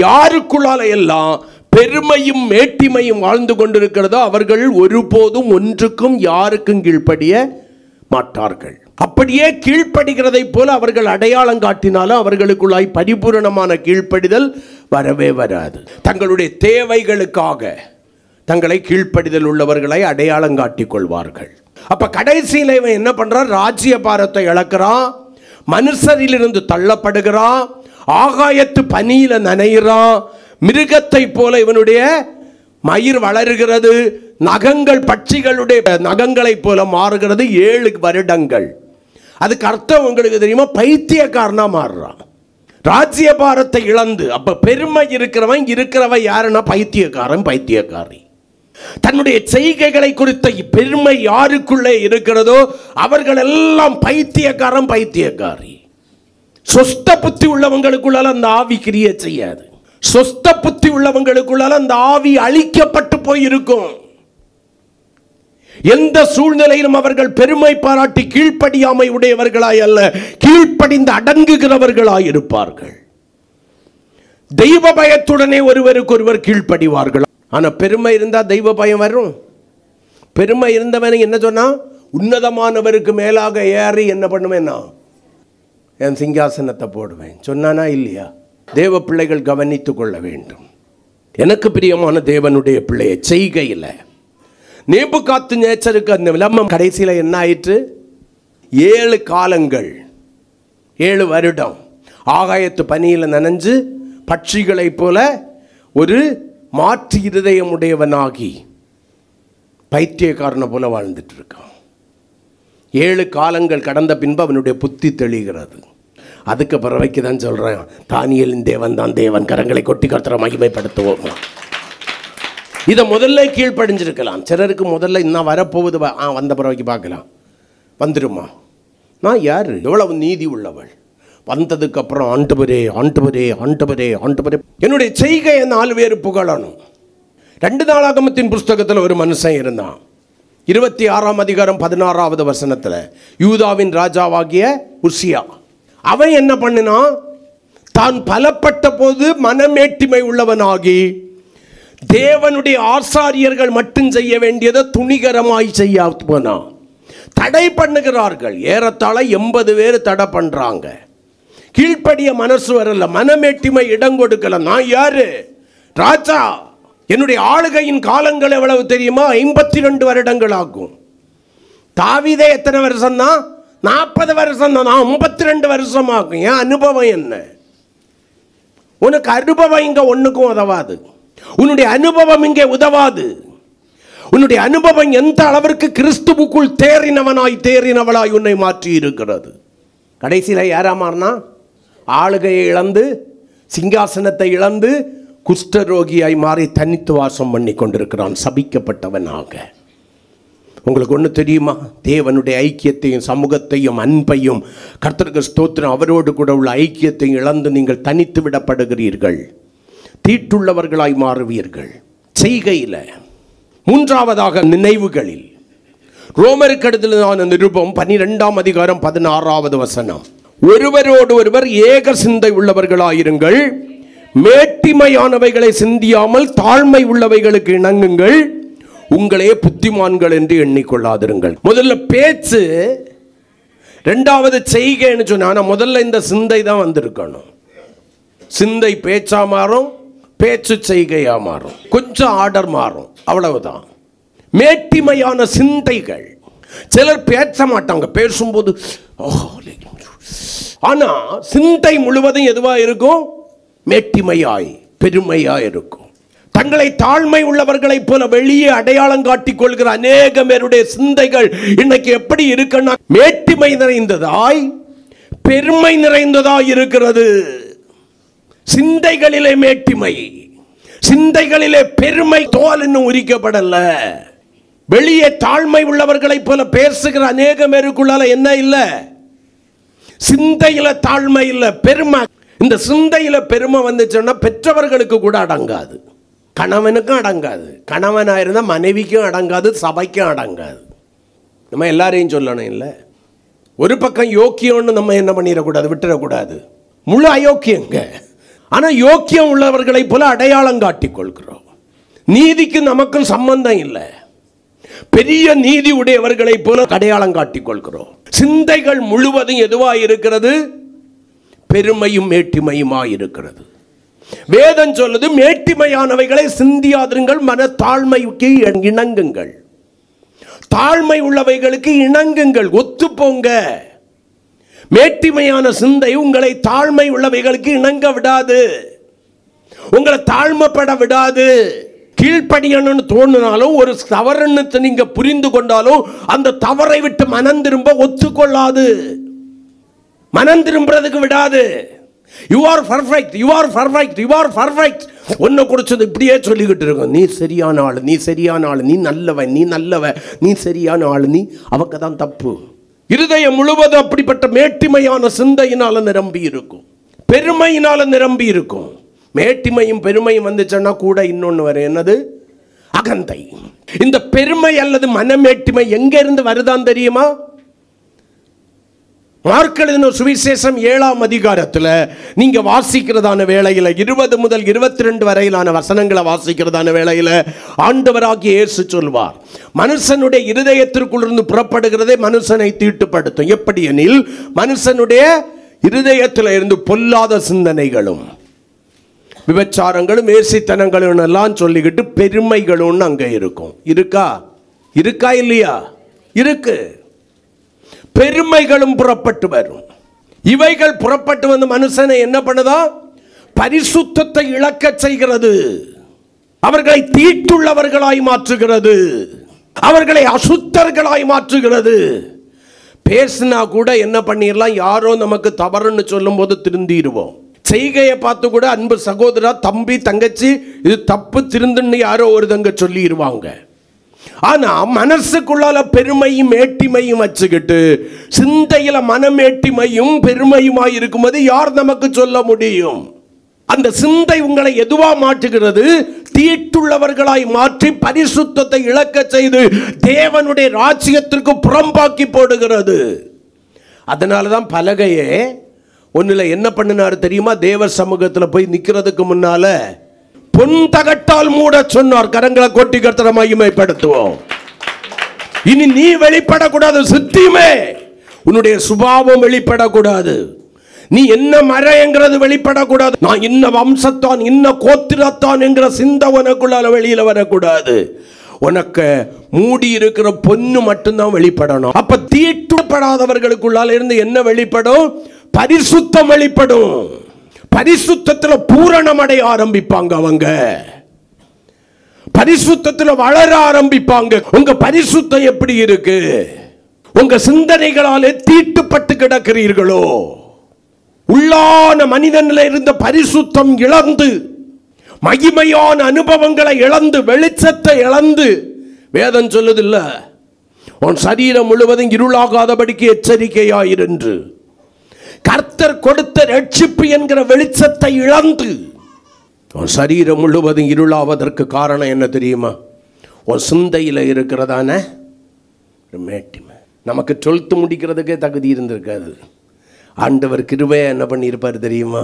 யாருக்குள்ளால எல்லாம் பெருமையும் மேட்டிமையும் வாழ்ந்து கொண்டிருக்கிறதோ அவர்கள் ஒருபோதும் ஒன்றுக்கும் யாருக்கும் கீழ்ப்படிய மாட்டார்கள். அப்படியே கீழ்ப்படுகிறதை போல அவர்கள் அடையாளம் காட்டினாலும் அவர்களுக்குள்ளாய் பரிபூரணமான கீழ்ப்படிதல் வரவே வராது. தங்களுடைய தேவைகளுக்காக தங்களை கீழ்ப்படிதல் உள்ளவர்களை அடையாளம் காட்டிக் கொள்வார்கள். அப்ப கடைசியில் இவன் என்ன பண்றான்? ராஜ்ய பாரத்தை இழக்கிறான், மனுஷரிலிருந்து தள்ளப்படுகிறான், ஆகாயத்து பனியில நனைகிறான், மிருகத்தை போல இவனுடைய மயிர் வளருகிறது, நகங்கள் பட்சிகளுடைய நகங்களை போல மாறுகிறது. 7 வருடங்கள். அதுக்கு அர்த்தம் உங்களுக்கு தெரியுமா? பைத்தியக்காரனா மாறுறான். ராஜ்ய பாரத்தை இழந்து. அப்ப பெருமை இருக்கிறவன் யாருன்னா பைத்தியக்காரி. தன்னுடைய செய்கைகளை குறித்த பெருமை யாருக்குள்ளே இருக்கிறதோ அவர்கள் எல்லாம் பைத்தியக்காரி. சொஸ்த புத்தி உள்ளவங்களுக்குள்ளால அந்த ஆவி கிரியை செய்யாது. சொஸ்த புத்தி உள்ளவங்களுக்குள்ளால அந்த ஆவி அழிக்கப்பட்டு போயிருக்கும். எந்த சூழ்நிலையிலும் அவர்கள் பெருமை பாராட்டி கீழ்ப்படியாமை உடையவர்களாய் அல்ல, கீழ்ப்படிந்து அடங்குகிறவர்களாய் இருப்பார்கள். தெய்வ பயத்துடனே ஒருவருக்கு ஒருவர் கீழ்ப்படிவார்கள். ஆனா பெருமை இருந்தா தெய்வ பயம் வரும். பெருமை இருந்தவனை என்ன சொன்னா, உன்னதமானவருக்கு மேலாக ஏறி என்ன பண்ணுவேன், என் சிங்காசனத்தை போடுவேன் சொன்னானா இல்லையா? தேவ பிள்ளைகள் கவனித்துக் கொள்ள வேண்டும். எனக்கு பிரியமான தேவனுடைய பிள்ளையை செய்கையில் நேபுகாத்நேச்சருக்கு அந்த விளம்பரம் கடைசியில் என்ன ஆயிற்று? 7 காலங்கள், 7 வருடம் ஆகாயத்து பனியில் நனைஞ்சு பட்சிகளைப் போல ஒரு மாற்று இருதயம் உடையவனாகி பைத்தியக்காரனை போல வாழ்ந்துட்டு இருக்கான். 7 காலங்கள் கடந்த பின்பு அவனுடைய புத்தி தெளிகிறது. அதுக்கு பிறவைக்கு தான் சொல்றேன், தானியேலின் தேவன் தான் தேவன், கரங்களை கொட்டி கர்த்தரை மகிமைப்படுத்துவோம். இதை முதல்ல கீழ்ப்படிஞ்சிருக்கலாம். சிலருக்கு முதல்ல இன்னும் வரப்போகுது, வந்த பிறவைக்கு பார்க்கலாம். வந்துடுமா? நான் யாரு? எவ்வளவு நீதி உள்ளவள். வந்ததுக்கு அப்புறம் ஆண்டவரே ஆண்டவரே ஆண்டவரே ஆண்டவரே என்னுடைய செய்கையை 4 பேர் புகழணும். 2 நாளாகமத்தின் புஸ்தகத்தில் ஒரு மனுஷன் இருந்தான். 26ஆம் அதிகாரம் 16வது வசனத்தில் யூதாவின் ராஜாவாகிய உசியா. அவன் என்ன பண்ணினான்? தான் பலப்பட்ட போது மனமேட்டிமை உள்ளவனாகி தேவனுடைய ஆசாரியர்கள் மட்டும் செய்ய வேண்டியதை துணிகரமாய் செய்ய போனான். தடை பண்ணுகிறார்கள். ஏறத்தாழ 80 பேர் தடை பண்றாங்க. கீழ்ப்படிய மனசு வரல, மனமேட்டிமை இடம் கொடுக்கல. நான் யாரு? ராஜா. என்னுடைய ஆளுகையின் காலங்கள் எவ்வளவு தெரியுமா? 52 வருடங்கள் ஆகும். தாவீதே எத்தனை வருஷம் தான்? 40 வருஷம் தான். 52 வருஷம் ஆகும். என் அனுபவம் என்ன? உனக்கு அனுபவம் இங்க ஒண்ணுக்கும் உதவாது. உன்னுடைய அனுபவம் இங்கே உதவாது. உன்னுடைய அனுபவம் எந்த அளவிற்கு கிறிஸ்துவுக்குள் தேறினவளாய் உன்னை மாற்றி இருக்கிறது. கடைசியில் யாரா மாறினா? ஆளுகையை இழந்து, சிங்காசனத்தை இழந்து, குஷ்டரோகியாய் மாறி தனித்து வாசம் பண்ணி கொண்டிருக்கிறான், சபிக்கப்பட்டவனாக. உங்களுக்கு ஒன்று தெரியுமா? தேவனுடைய ஐக்கியத்தையும் சமூகத்தையும் அன்பையும், கர்த்தருக்கு ஸ்தோத்திரம், அவரோடு கூட உள்ள ஐக்கியத்தையும் இழந்து நீங்கள் தனித்து விடப்படுகிறீர்கள். தீட்டுள்ளவர்களாய் மாறுவீர்கள். செய்கையில். மூன்றாவதாக நினைவுகளில். ரோமருக்கு எழுதின நிருபம் 12ஆம் அதிகாரம் 16வது வசனம். ஒருவரோடு ஒருவர் ஏக சிந்தை உள்ளவர்களாயிருங்கள், மேட்டிமையானவைகளை சிந்தியாமல் தாழ்மை உள்ளவைகளுக்கு இணங்குங்கள், உங்களே புத்திமான்கள் என்று எண்ணிக்கொள்ளாதிருங்கள். முதல்ல பேச்சு, ரெண்டாவது செய்கைன்னு சொன்னா, முதல்ல இந்த சிந்தை தான் வந்திருக்கணும். சிந்தை பேச்சா மாறும், பேச்சு செய்கையா மாறும், கொஞ்சம் ஆர்டர் மாறும், அவ்வளவுதான். மேட்டிமையான சிந்தைகள். சிலர் பேச மாட்டாங்க, பேசும்போது ஆனா சிந்தை முழுவதும் எதுவா இருக்கும்? மேட்டிமையாய், பெருமையாய் இருக்கும். தங்களை தாழ்மை உள்ளவர்களைப் போல வெளியே அடையாளம் காட்டிக் கொள்கிற அநேக பேருடைய சிந்தைகள் இன்னைக்கு எப்படி இருக்குன்னா, மேட்டிமை நிறைந்ததாய், பெருமை நிறைந்ததாய் இருக்கிறது. சிந்தைகளிலே மேட்டிமை, சிந்தைகளிலே பெருமை தோல் இன்னும் உரிக்கப்படல. வெளியே தாழ்மை உள்ளவர்களைப் போல பேசுகிற அநேக பேருக்குள்ளால என்ன இல்லை? சிந்தையில தாழ்மை இல்லை, பெருமை. இந்த சிந்தையில பெருமை வந்துச்சுன்னா பெற்றவர்களுக்கு கூட அடங்காது, கணவனுக்கும் அடங்காது, கணவனாக இருந்தால் மனைவிக்கும் அடங்காது, சபைக்கும் அடங்காது. நம்ம எல்லாரையும் சொல்லணும் இல்லை. ஒரு பக்கம் யோக்கியம்னு நம்ம என்ன பண்ணிடக்கூடாது, விட்டுறக்கூடாது. முழு அயோக்கியங்க. ஆனால் யோக்கியம் உள்ளவர்களை போல அடையாளம் காட்டிக் கொள்கிறோம். நீதிக்கு நமக்கும் சம்பந்தம் இல்லை. பெரிய நீதி உடையவர்களை போல அடையாளம் காட்டிக் கொள்கிறோம். சிந்தைகள் முழுவதும் எதுவாக இருக்கிறது? பெருமையும் மேட்டிமையுமாய் இருக்கிறது. வேதம் சொல்லுது, மேட்டிமையானவைகளை சிந்தியாதிருங்கள், மன தாழ்மைக்கு இணங்குங்கள். தாழ்மை உள்ளவைகளுக்கு இணங்குங்கள், ஒத்துப்போங்க. மேட்டிமையான சிந்தை உங்களை தாழ்மை உள்ளவைகளுக்கு இணங்க விடாது, உங்களை தாழ்மைப்பட விடாது. கீழ்ப்படியணும்னு தோணினாலும், ஒரு தவறுன்னு நீங்க புரிந்து கொண்டாலும் அந்த தவறை விட்டு மனம் திரும்ப ஒத்துக்கொள்ளாது, மனம் திரும்புறதுக்கு விடாது. You are perfect, you are perfect, you are perfect. ஒன்ன குடிச்சது இப்படியே சொல்லிக்கிட்டு இருக்கோம். நீ சரியான ஆள், நீ சரியான ஆள், நீ நல்லவன், நீ நல்லவன், நீ சரியான ஆள், நீ அவங்க தான் தப்பு. இருதயம் முழுவதும் அப்படிப்பட்ட மேட்டிமையான சிந்தையினால நிரம்பி இருக்கும், பெருமையினால நிரம்பி இருக்கும். மேட்டிமையும் பெருமையும் வந்துச்சுன்னா கூட இன்னொன்று வரும். என்னது? அகந்தை. இந்த பெருமை அல்லது மனமேட்டிமை எங்க இருந்து வருதான் தெரியுமா? மார்க் எழுதின சுவிசேஷம் 7ஆம் அதிகாரத்தில் நீங்க வாசிக்கிறதான வேளையில் 20 முதல் 22 வரையிலான வசனங்களை வாசிக்கிறதான வேளையில் ஆண்டவராகிய இயேசு சொல்வார், மனுஷனுடைய இருதயத்திற்குள்ளிருந்து புறப்படுகிறதே மனுஷனை தீட்டுப்படுத்தும். எப்படி எனில், மனுஷனுடைய இருதயத்தில் இருந்து பொல்லாத சிந்தனைகளும், விபச்சாரங்களும், வேசித்தனங்களும் எல்லாம் சொல்லிக்கிட்டு பெருமைகளும் அங்கே இருக்கும். இருக்கா? இருக்கா இல்லையா? இருக்கு. பெருமைகளும் புறப்பட்டு வரும். இவைகள் புறப்பட்டு வந்து மனுஷனை என்ன பண்ணுதா? பரிசுத்தத்தை இழக்க செய்கிறது. அவர்களை தீட்டுள்ளவர்களாய் மாற்றுகிறது, அவர்களை அசுத்தர்களாய் மாற்றுகிறது. பேசினா கூட என்ன பண்ணிடலாம், யாரோ நமக்கு தவறுன்னு சொல்லும் போது திருந்திடுவோம். செய்கையை பார்த்து கூட அன்பு சகோதரா, தம்பி, தங்கச்சி, இது தப்பு, திருந்துன்னு யாரோ ஒரு தங்க சொல்லிடுவாங்க. ஆனா மனசுக்குள்ளால பெருமையும் மேட்டிமையும் வச்சுக்கிட்டு சிந்தையில மனமேட்டிமையும் பெருமையுமாய் இருக்கும்போது யார் நமக்கு சொல்ல முடியும்? அந்த சிந்தை உங்களை எதுவா மாற்றுகிறது? தீட்டுள்ளவர்களாய் மாற்றி பரிசுத்தத்தை இழக்க செய்து தேவனுடைய ராஜ்யத்திற்கு புறம்பாக்கி போடுகிறது. அதனாலதான் பலகையே ஒன்னுல என்ன பண்ணினாரு தெரியுமா? தேவ சமூகத்தில் போய் நிக்கிறதுக்கு முன்னால பொன் தகட்டால் மூட சொன்னார். கரங்களை கொட்டி கர்த்தரை மகிமைப்படுத்துவோம். இனி நீ வெளிப்படக்கூடாது, சித்தியுமே உன்னுடைய சுபாவம் வெளிப்படக்கூடாது. நீ என்ன மரங்கிறது வெளிப்படக்கூடாது. நான் இன்ன வம்சத்தான், இன்ன கோத்திரத்தான் என்கிற சிந்தை உனக்குள்ளால வெளியில வரக்கூடாது. உனக்கு மூடி இருக்கிற பொண்ணு மட்டும்தான் வெளிப்படணும். அப்ப தீட்டுப்படாதவர்களுக்குள்ளால இருந்து என்ன வெளிப்படும்? பரிசுத்தம் வெளிப்படும். பரிசுத்தத்துல பூரணமடைய ஆரம்பிப்பாங்க. அவங்க பரிசுத்தத்துல வளர ஆரம்பிப்பாங்க. உங்க பரிசுத்தம் எப்படி இருக்கு? உங்க சிந்தனைகளாலே தீட்டுப்பட்டு கிடக்கிறீர்களோ? உள்ளான மனிதனில் இருந்த பரிசுத்தம் இழந்து, மகிமையான அனுபவங்களை இழந்து, வெளிச்சத்தை இழந்து, வேதம் சொல்லுதில்ல, உன் சரீரம் முழுவதும் இருளாகாதபடிக்கு எச்சரிக்கையாயிருந்து. கர்த்தர் கொடுத்த ரட்சிப்பு என்கிற வெளிச்சத்தை இழந்து உன் சரீரம் முழுவதும் இருளாவதற்கு காரணம் என்ன தெரியுமா? உன் சிந்தையில் இருக்கிறதான மேட்டிமை. நமக்கு 12th முடிக்கிறதுக்கே தகுதி இருந்திருக்காது. ஆண்டவர் கிருபையா என்ன பண்ணியிருப்பார் தெரியுமா?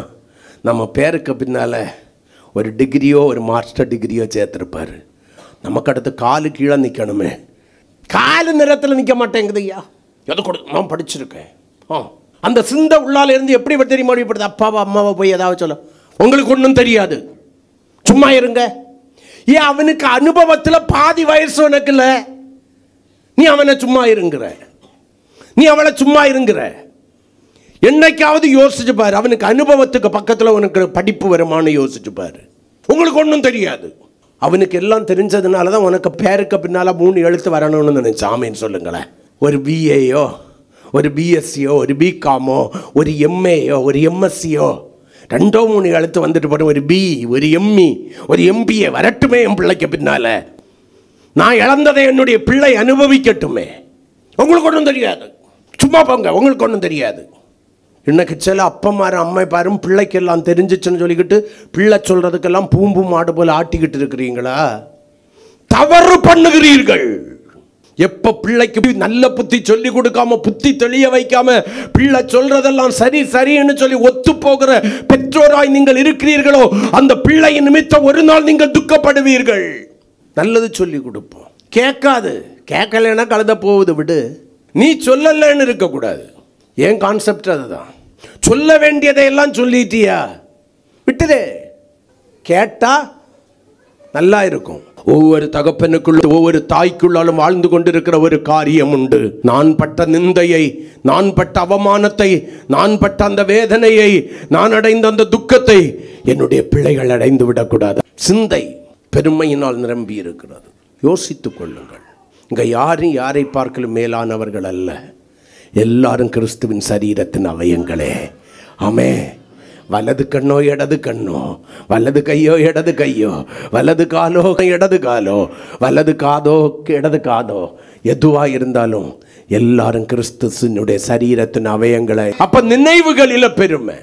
நம்ம பேருக்கு பின்னால் ஒரு டிகிரியோ ஒரு மாஸ்டர் டிகிரியோ சேர்த்துருப்பார். நமக்கு அடுத்து காலு கீழே நிற்கணுமே. காலு நிறத்தில் நிற்க மாட்டேங்குது. ஐயா எதை கொடு, நான் படிச்சிருக்கேன். அந்த சிந்தை உள்ளால இருந்து எப்படி தெரியுமா வெளிப்படுது? அப்பாவா அம்மாவை போய் ஏதாவது சொல்ல, உங்களுக்கு ஒன்றும் தெரியாது, சும்மா இருங்க. ஏன் அவனுக்கு அனுபவத்தில் பாதி வயசு உனக்கு இல்லை, நீ அவனை சும்மா இருங்கிற, நீ அவளை சும்மா இருங்கிற. என்னைக்காவது யோசிச்சு பாரு, அவனுக்கு அனுபவத்துக்கு பக்கத்தில் உனக்கு படிப்பு வருமானு யோசிச்சு பாரு. உங்களுக்கு ஒன்றும் தெரியாது. அவனுக்கு எல்லாம் தெரிஞ்சதுனால தான் உனக்கு பேருக்கு பின்னால் 3 எழுத்து வரணும்னு நினைச்சு. ஆமேன்னு சொல்லுங்களேன். ஒரு பிஏயோ, ஒரு பிஎஸ்சியோ, ஒரு பிகாமோ, ஒரு எம்ஏயோ, ஒரு எம்எஸ்சியோ, 2-3 எழுத்து வந்துட்டு போகிற ஒரு பி, ஒரு எம்இ, ஒரு எம்பிஏ வரட்டுமே என் பிள்ளைக்கு பின்னால. நான் இழந்ததை என்னுடைய பிள்ளை அனுபவிக்கட்டுமே. உங்களுக்கு ஒன்றும் தெரியாது, சும்மா போங்க, உங்களுக்கு ஒன்றும் தெரியாது. இன்னைக்கு சில அப்பமாரும் அம்மை பாரும் பிள்ளைக்கு எல்லாம் தெரிஞ்சிச்சுன்னு சொல்லிக்கிட்டு பிள்ளை சொல்றதுக்கெல்லாம் பூம்பு மாடு போல ஆட்டிக்கிட்டு இருக்கிறீங்களா? தவறு பண்ணுகிறீர்கள். எப்ப பிள்ளைக்கு நல்ல புத்தி சொல்லி கொடுக்காம, புத்தி தெளிய வைக்காம, பிள்ளை சொல்றதெல்லாம் சரி சரின்னு சொல்லி ஒத்து போகிற பெற்றோராய் நீங்கள் இருக்கிறீர்களோ, அந்த பிள்ளையின் நிமித்தம் ஒரு நாள் நீங்கள் துக்கப்படுவீர்கள். நல்லது சொல்லி கொடுப்போம், கேட்காது. கேட்கலன்னா கழுத போகுது, விடு. நீ சொல்லலன்னு இருக்கக்கூடாது. ஏன் கான்செப்ட் அதுதான். சொல்ல வேண்டியதையெல்லாம் சொல்லிட்டியா, விட்டுதே. கேட்டா நல்லா இருக்கும். ஒவ்வொரு தகப்பனுக்குள்ள, ஒவ்வொரு தாய்க்குள்ளாலும் வாழ்ந்து கொண்டிருக்கிற ஒரு காரியம் உண்டு. நான் பட்ட நிந்தையை, நான் பட்ட அவமானத்தை, நான் பட்ட அந்த வேதனையை, நான் அடைந்த அந்த துக்கத்தை என்னுடைய பிள்ளைகள் அடைந்து விடக்கூடாது. சிந்தை பெருமையினால் நிரம்பி இருக்கிறது. யோசித்துக் கொள்ளுங்கள். இங்க யாரும் யாரை பார்க்கலும் மேலானவர்கள் அல்ல. எல்லாரும் கிறிஸ்துவின் சரீரத்தின் அவயங்களே. ஆமே. வலது கண்ணோ இடது கண்ணோ, வலது கையோ இடது கையோ, வலது காலோ இடது காலோ, வலது காதோ இடது காதோ, எதுவா இருந்தாலும் எல்லாரும் கிறிஸ்துவினுடைய சரீரத்தின் அவயங்களை. அப்ப நினைவுகளில பெருமை,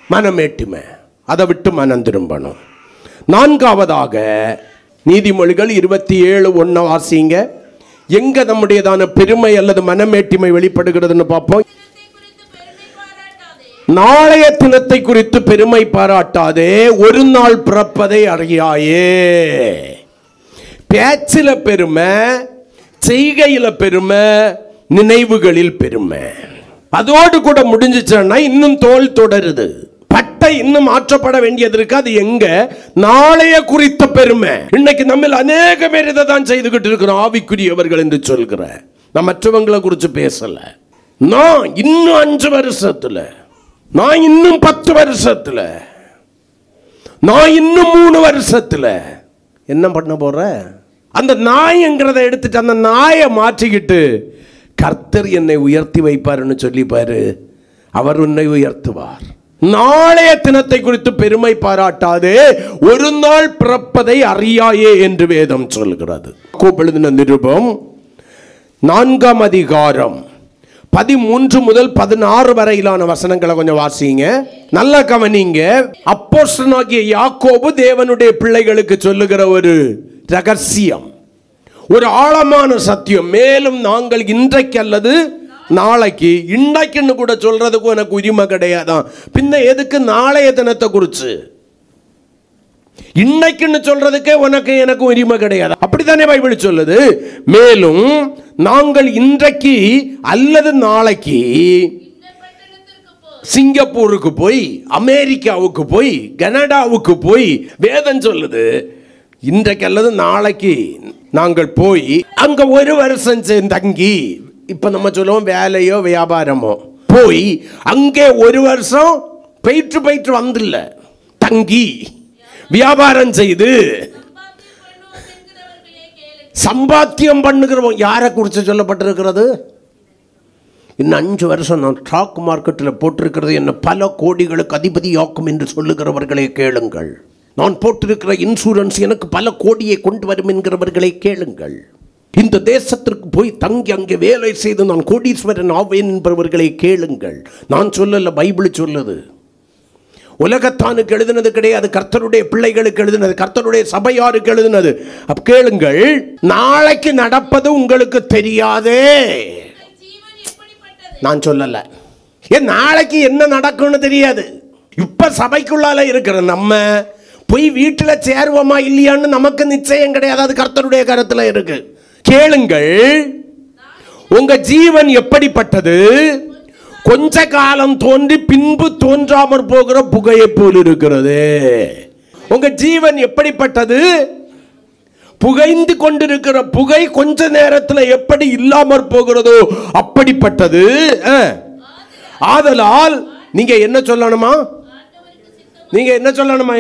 மனமேட்டுமை, அதை விட்டு மனம் திரும்பணும். 4வதாக நீதிமொழிகள் 27:1 வாசிங்க. எங்க நம்முடையதான பெருமை அல்லது மனமேட்டிமை வெளிப்படுகிறதுன்னு பார்ப்போம். நாளைய தினத்தை குறித்து பெருமை பாராட்டாதே, ஒரு நாள் பிறப்பதை அறியாயே. பேச்சில பெருமை, செய்கையில பெருமை, நினைவுகளில் பெருமை. அதோடு கூட முடிஞ்சிச்சுன்னா இன்னும் தோல் தொடருது. பட்டை இன்னும் மாற்றப்பட வேண்டியது இருக்கு. அது எங்க? நாளைய குறித்த பெருமை. இன்னைக்கு நம்ம அநேக பேர் இதை தான் செய்துகிட்டு இருக்கிறோம். ஆவிக்குரியவர்கள் என்று சொல்கிற நான் மற்றவங்களை குறித்து பேசல. நான் இன்னும் 5 வருஷத்துல, நான் இன்னும் 10 வருஷத்துல, நான் இன்னும் 3 வருஷத்துல என்ன பண்ண போற? அந்த நாய்ங்கிறத எடுத்துட்டு அந்த நாயை மாற்றிக்கிட்டு கர்த்தர் என்னை உயர்த்தி வைப்பார்னு சொல்லிப்பாரு. அவர் உன்னை உயர்த்துவார். நாளைய தினத்தை குறித்து பெருமை பாராட்டாதே, ஒரு நாள் பிறப்பதை அறியாயே என்று வேதம் சொல்கிறது. எழுதின நிருபம் 4ஆம் அதிகாரம் 13 முதல் 16 வரையிலான வசனங்களை கொஞ்சம் வாசிங்க. நல்ல கவனிங்க. அப்போஸ்தலனாகிய யாக்கோபு தேவனுடைய பிள்ளைகளுக்கு சொல்லுகிற ஒரு ரகசியம், ஒரு ஆழமான சத்தியம். மேலும் நாங்கள் இன்றைக்கு அல்லது நாளைக்கு, இன்றைக்குன்னு கூட சொல்றதுக்கு எனக்கு உரிமை கிடையாதான். பின்ன எதுக்கு நாளைய தினத்தை குறிச்சு? இன்னைக்குன்னு சொல்றதுக்கே உனக்கு எனக்கு உரிமை கிடையாது. அப்படித்தானே பைபிள் சொல்லுது. மேலும் நாங்கள் இன்றைக்கு அல்லது நாளைக்கு சிங்கப்பூருக்கு போய், அமெரிக்காவுக்கு போய், கனடாவுக்கு போய், வேதம் சொல்லுது இன்றைக்கு அல்லது நாளைக்கு நாங்கள் போய் அங்க 1 வருஷம் தங்கி, இப்ப நம்ம சொல்லுவோம் வேலையோ வியாபாரமோ, போய் அங்கே 1 வருஷம் போயிட்டு வந்துடல. தங்கி வியாபாரம் செய்து சம்பாத்தியம் பண்ணுகிறோம். யாரை குறித்து சொல்லப்பட்டிருக்கிறது? இன்னும் 5 வருஷம் நான் ஸ்டாக் மார்க்கெட்டில் போட்டிருக்கிறது என்ன பல கோடிகளுக்கு அதிபதியாக்கும் என்று சொல்லுகிறவர்களே கேளுங்கள். நான் போட்டிருக்கிற இன்சூரன்ஸ் எனக்கு பல கோடியை கொண்டு வரும் என்கிறவர்களை கேளுங்கள். இந்த தேசத்திற்கு போய் தங்கி அங்கே வேலை செய்து நான் கோடீஸ்வரன் ஆவேன் என்பவர்களை கேளுங்கள். நான் சொல்லல, பைபிள் சொல்லுது. உலகத்தானுக்கு எழுதினது கிடையாது, கர்த்தருடைய பிள்ளைகளுக்கு எழுதினது, கர்த்தருடைய சபையாருக்கு எழுதினது. அப்ப கேளுங்கள், நாளைக்கு நடப்பது உங்களுக்கு தெரியாதே. நான் சொல்லல, ஏன் நாளைக்கு என்ன நடக்கும்னு தெரியாது. இப்ப சபைக்குள்ளால இருக்கிற நம்ம போய் வீட்டில் சேருவோமா இல்லையான்னு நமக்கு நிச்சயம் கிடையாது. அது கர்த்தருடைய கருத்துல இருக்கு. கேளுங்கள், உங்க ஜீவன் எப்படிப்பட்டது? கொஞ்ச காலம் தோன்றி பின்பு தோன்றாமற் போகிற புகையை போல் இருக்கிறது. உங்க ஜீவன் எப்படிப்பட்டது? புகைந்து கொண்டிருக்கிற புகை கொஞ்ச நேரத்தில் எப்படி இல்லாமற் போகிறதோ அப்படிப்பட்டது. ஆதலால் நீங்க என்ன சொல்லணுமா? நீங்க என்ன சொல்லணுமா?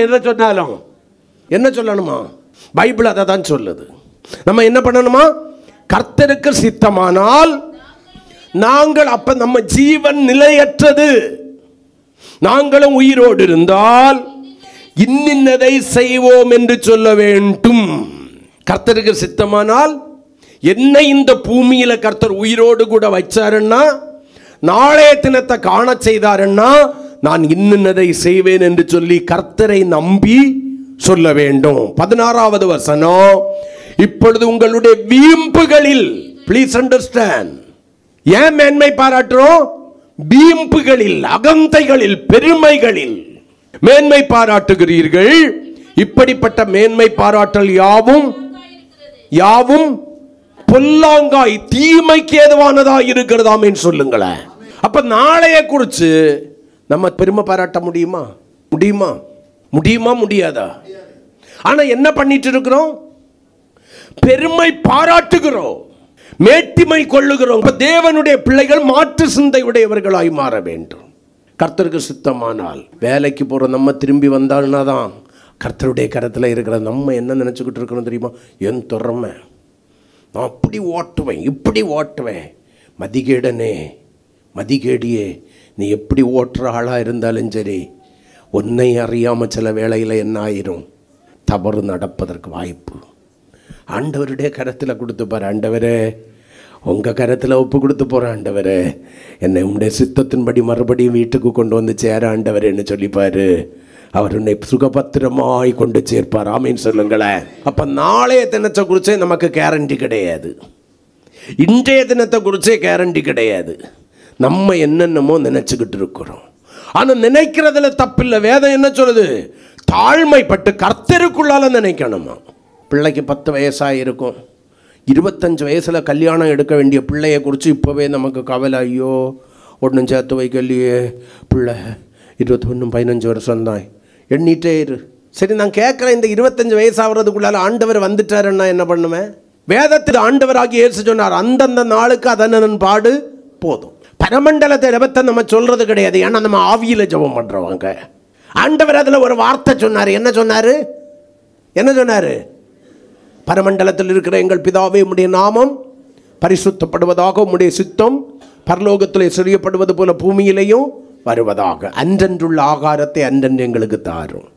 என்ன சொல்லணுமா? பைபிள் அதை தான் சொல்லுது. நம்ம என்ன பண்ணணுமா? கர்த்தருக்கு சித்தமானால் நாங்கள், அப்ப நம்ம ஜீவன் நிலையற்றது. நாங்களும் உயிரோடு இருந்தால் இன்னின்னதை செய்வோம் என்று சொல்ல வேண்டும். கர்த்தருக்கு சித்தமானால் என்னை இந்த பூமியில கர்த்தர் உயிரோடு கூட வச்சாருன்னா, நாளைய தினத்தை காண செய்தாருன்னா நான் இன்னின்னதை செய்வேன் என்று சொல்லி கர்த்தரை நம்பி சொல்ல வேண்டும். 16வது வசனம், இப்பொழுது உங்களுடைய வீம்புகளில், ப்ளீஸ் அண்டர்ஸ்டாண்ட், ஏன் மேன்மை பாராட்டுறோம்? வீம்புகளில், அகந்தைகளில், பெருமைகளில் மேன்மை பாராட்டுகிறீர்கள். இப்படிப்பட்ட மேன்மை பாராட்டல் யாவும் பொல்லாங்காய் தீமைக்கு ஏதுவானதா இருக்கிறதாம் என்று சொல்லுங்களேன். அப்ப நாளைய குறித்து நம்ம பெருமை பாராட்ட முடியுமா? முடியாதா? ஆனா என்ன பண்ணிட்டு இருக்கிறோம்? பெருமை பாராட்டுகிறோம், மேட்டிமை கொள்ளுகிறோம். தேவனுடைய பிள்ளைகள் மாற்று சிந்தை உடையவர்களாய் மாற வேண்டும். கர்த்தருக்கு சித்தமானால் வேலைக்கு போற நம்ம திரும்பி வந்தால்னா தான் கர்த்தருடைய கரத்தில் இருக்கிற நம்ம என்ன நினைச்சுக்கிட்டு இருக்கிறோம் தெரியுமா? என் திறமை, நான் அப்படி ஓட்டுவேன், இப்படி ஓட்டுவேன். மதிகேடியே, நீ எப்படி ஓட்டுற ஆளா இருந்தாலும் சரி, உன்னை அறியாம சில வேளையில் என்ன ஆயிரும்? தவறு நடப்பதற்கு வாய்ப்பு. ஆண்டவருடைய கரத்தில் கொடுத்து பாரு. ஆண்டவரே, உங்கள் கரத்தில் ஒப்பு கொடுத்து போகிறேன். ஆண்டவரே, என்னை உங்களுடைய சித்தத்தின்படி மறுபடியும் வீட்டுக்கு கொண்டு வந்து சேர ஆண்டவரேன்னு சொல்லிப்பாரு. அவர் உன்னை சுகபத்திரமாய் கொண்டு சேர்ப்பார். ஆமீன் சொல்லுங்களேன். அப்போ நாளைய தினத்தை குறிச்சே நமக்கு கேரண்டி கிடையாது, இன்றைய தினத்தை குறிச்சே கேரண்டி கிடையாது. நம்ம என்னென்னமோ நினைச்சுக்கிட்டு இருக்கிறோம். ஆனால் நினைக்கிறதுல தப்பில்லை. வேதம் என்ன சொல்லுது? தாழ்மைப்பட்டு கர்த்தருக்குள்ளால நினைக்கணுமா. பிள்ளைக்கு 10 வயசாக இருக்கும், 25 வயசில் கல்யாணம் எடுக்க வேண்டிய பிள்ளையை குறித்து இப்போவே நமக்கு கவலை. ஐயோ, ஒன்றும் சேர்த்து வைக்கலையே, பிள்ளை 21 15 வருஷம்தான், எண்ணிட்டே இரு. சரி, நான் கேட்குறேன், இந்த 25 வயசாகிறதுக்குள்ளால ஆண்டவர் வந்துட்டாருன்னா என்ன பண்ணுவேன்? வேதத்தில் ஆண்டவராகி இயேசு சொன்னார், அந்தந்த நாளுக்கு அதன் பாடு போதும். பரமண்டலத்தை ஜெபத்தை நம்ம சொல்றது கிடையாது, ஏன்னா நம்ம ஆவியில் ஜெபம் பண்ணுறவங்க. ஆண்டவர் அதில் ஒரு வார்த்தை சொன்னார். என்ன சொன்னார்? பரமண்டலத்தில் இருக்கிற எங்கள் பிதாவே, உம்முடைய நாமம் பரிசுத்தப்படுவதாக, உம்முடைய சித்தம் பரலோகத்திலே செய்யப்படுவது போல பூமியிலேயும் வருவதாக. அன்றன்றுள்ள ஆகாரத்தை அன்றன்று எங்களுக்கு தாரும்.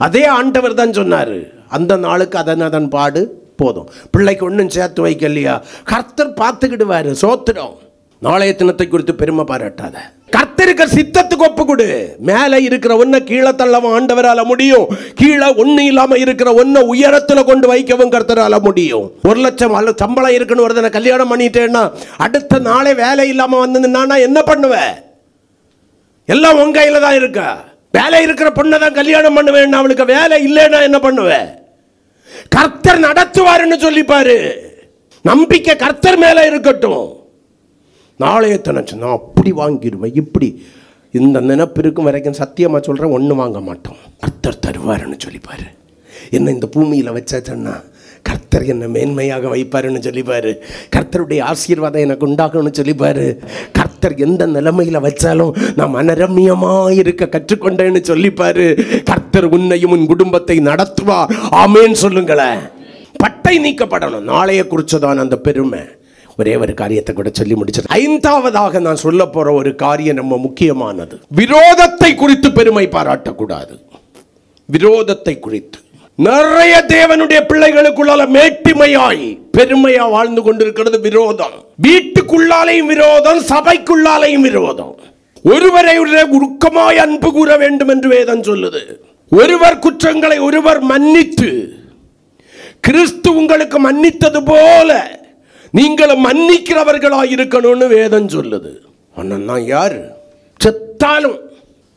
அதே ஆண்டவர் தான் சொன்னார், அந்த நாளுக்கு அதன் பாடு போதும். பிள்ளைக்கு ஒன்றும் சேர்த்து வைக்கலையா, கர்த்தர் பார்த்துக்கிடுவாரு. சோத்திரம். நாளைய தினத்தை குறித்து பெருமை பாராட்டாத, கர்த்தருக்கு சித்தத்துக்கு ஒப்பு கொடு. மேலே இருக்கிற ஒன்றை கீழே தள்ளவும் ஆண்டவரால முடியும், கீழே ஒன்று இல்லாமல் இருக்கிற ஒன்றை உயரத்தில் கொண்டு வைக்கவும் கர்த்தரால முடியும். 1 லட்சம் சம்பளம் இருக்குன்னு ஒருத்தனை கல்யாணம் பண்ணிட்டேன்னா அடுத்த நாளே வேலை இல்லாமல் வந்து நானா என்ன பண்ணுவேன்? எல்லாம் உன் கையில் தான் இருக்க. வேலை இருக்கிற பொண்ணை தான் கல்யாணம் பண்ணுவேன், அவளுக்கு வேலை இல்லைன்னா என்ன பண்ணுவேன்? கர்த்தர் நடத்துவாருன்னு சொல்லிப்பாரு. நம்பிக்கை கர்த்தர் மேல இருக்கட்டும். நாளைய தினச்சு நான் அப்படி வாங்கிடுவேன், இப்படி இந்த நினைப்பு இருக்கும் வரைக்கும் சத்தியமாக சொல்கிறேன், ஒன்றும் வாங்க மாட்டோம். கர்த்தர் தருவாருன்னு சொல்லிப்பாரு. என்ன இந்த பூமியில் வச்சாச்சன்னா கர்த்தர் என்னை மேன்மையாக வைப்பாருன்னு சொல்லிப்பாரு. கர்த்தருடைய ஆசீர்வாதம் எனக்கு உண்டாகும்னு சொல்லிப்பாரு. கர்த்தர் எந்த நிலைமையில் வச்சாலும் நான் மனரம்யமாக இருக்க கற்றுக்கொண்டேன்னு சொல்லிப்பாரு. கர்த்தர் உன்னையும் உன் குடும்பத்தை நடத்துவார். ஆமேன்னு சொல்லுங்களேன். பட்டை நீக்கப்படணும். நாளைய குறிச்சதான் அந்த பெருமை. ஒரே ஒரு காரியத்தை கூட சொல்லி முடிச்சிரு. 5ஆவதாக நான் சொல்ல போற ஒரு காரியம் ரொம்ப முக்கியமானது. விரோதத்தை குறித்து பெருமை பாராட்டக்கூடாது. விரோதத்தை குறித்து நிறைய தேவனுடைய பிள்ளைகளுக்குள்ளால மேட்டிமையாய் பெருமையா வாழ்ந்து கொண்டிருக்கிறது விரோதம். வீட்டுக்குள்ளாலையும் விரோதம், சபைக்குள்ளாலையும் விரோதம். ஒருவரை உருக்கமாய் அன்பு கூற வேண்டும் என்று வேதம் சொல்லுது. ஒருவர் குற்றங்களை ஒருவர் மன்னித்து, கிறிஸ்து உங்களுக்கு மன்னித்தது போல நீங்களும் மன்னிக்கிறவர்களாக இருக்கணும்னு வேதம் சொல்லுது. ஆனால் யாரு செத்தாலும்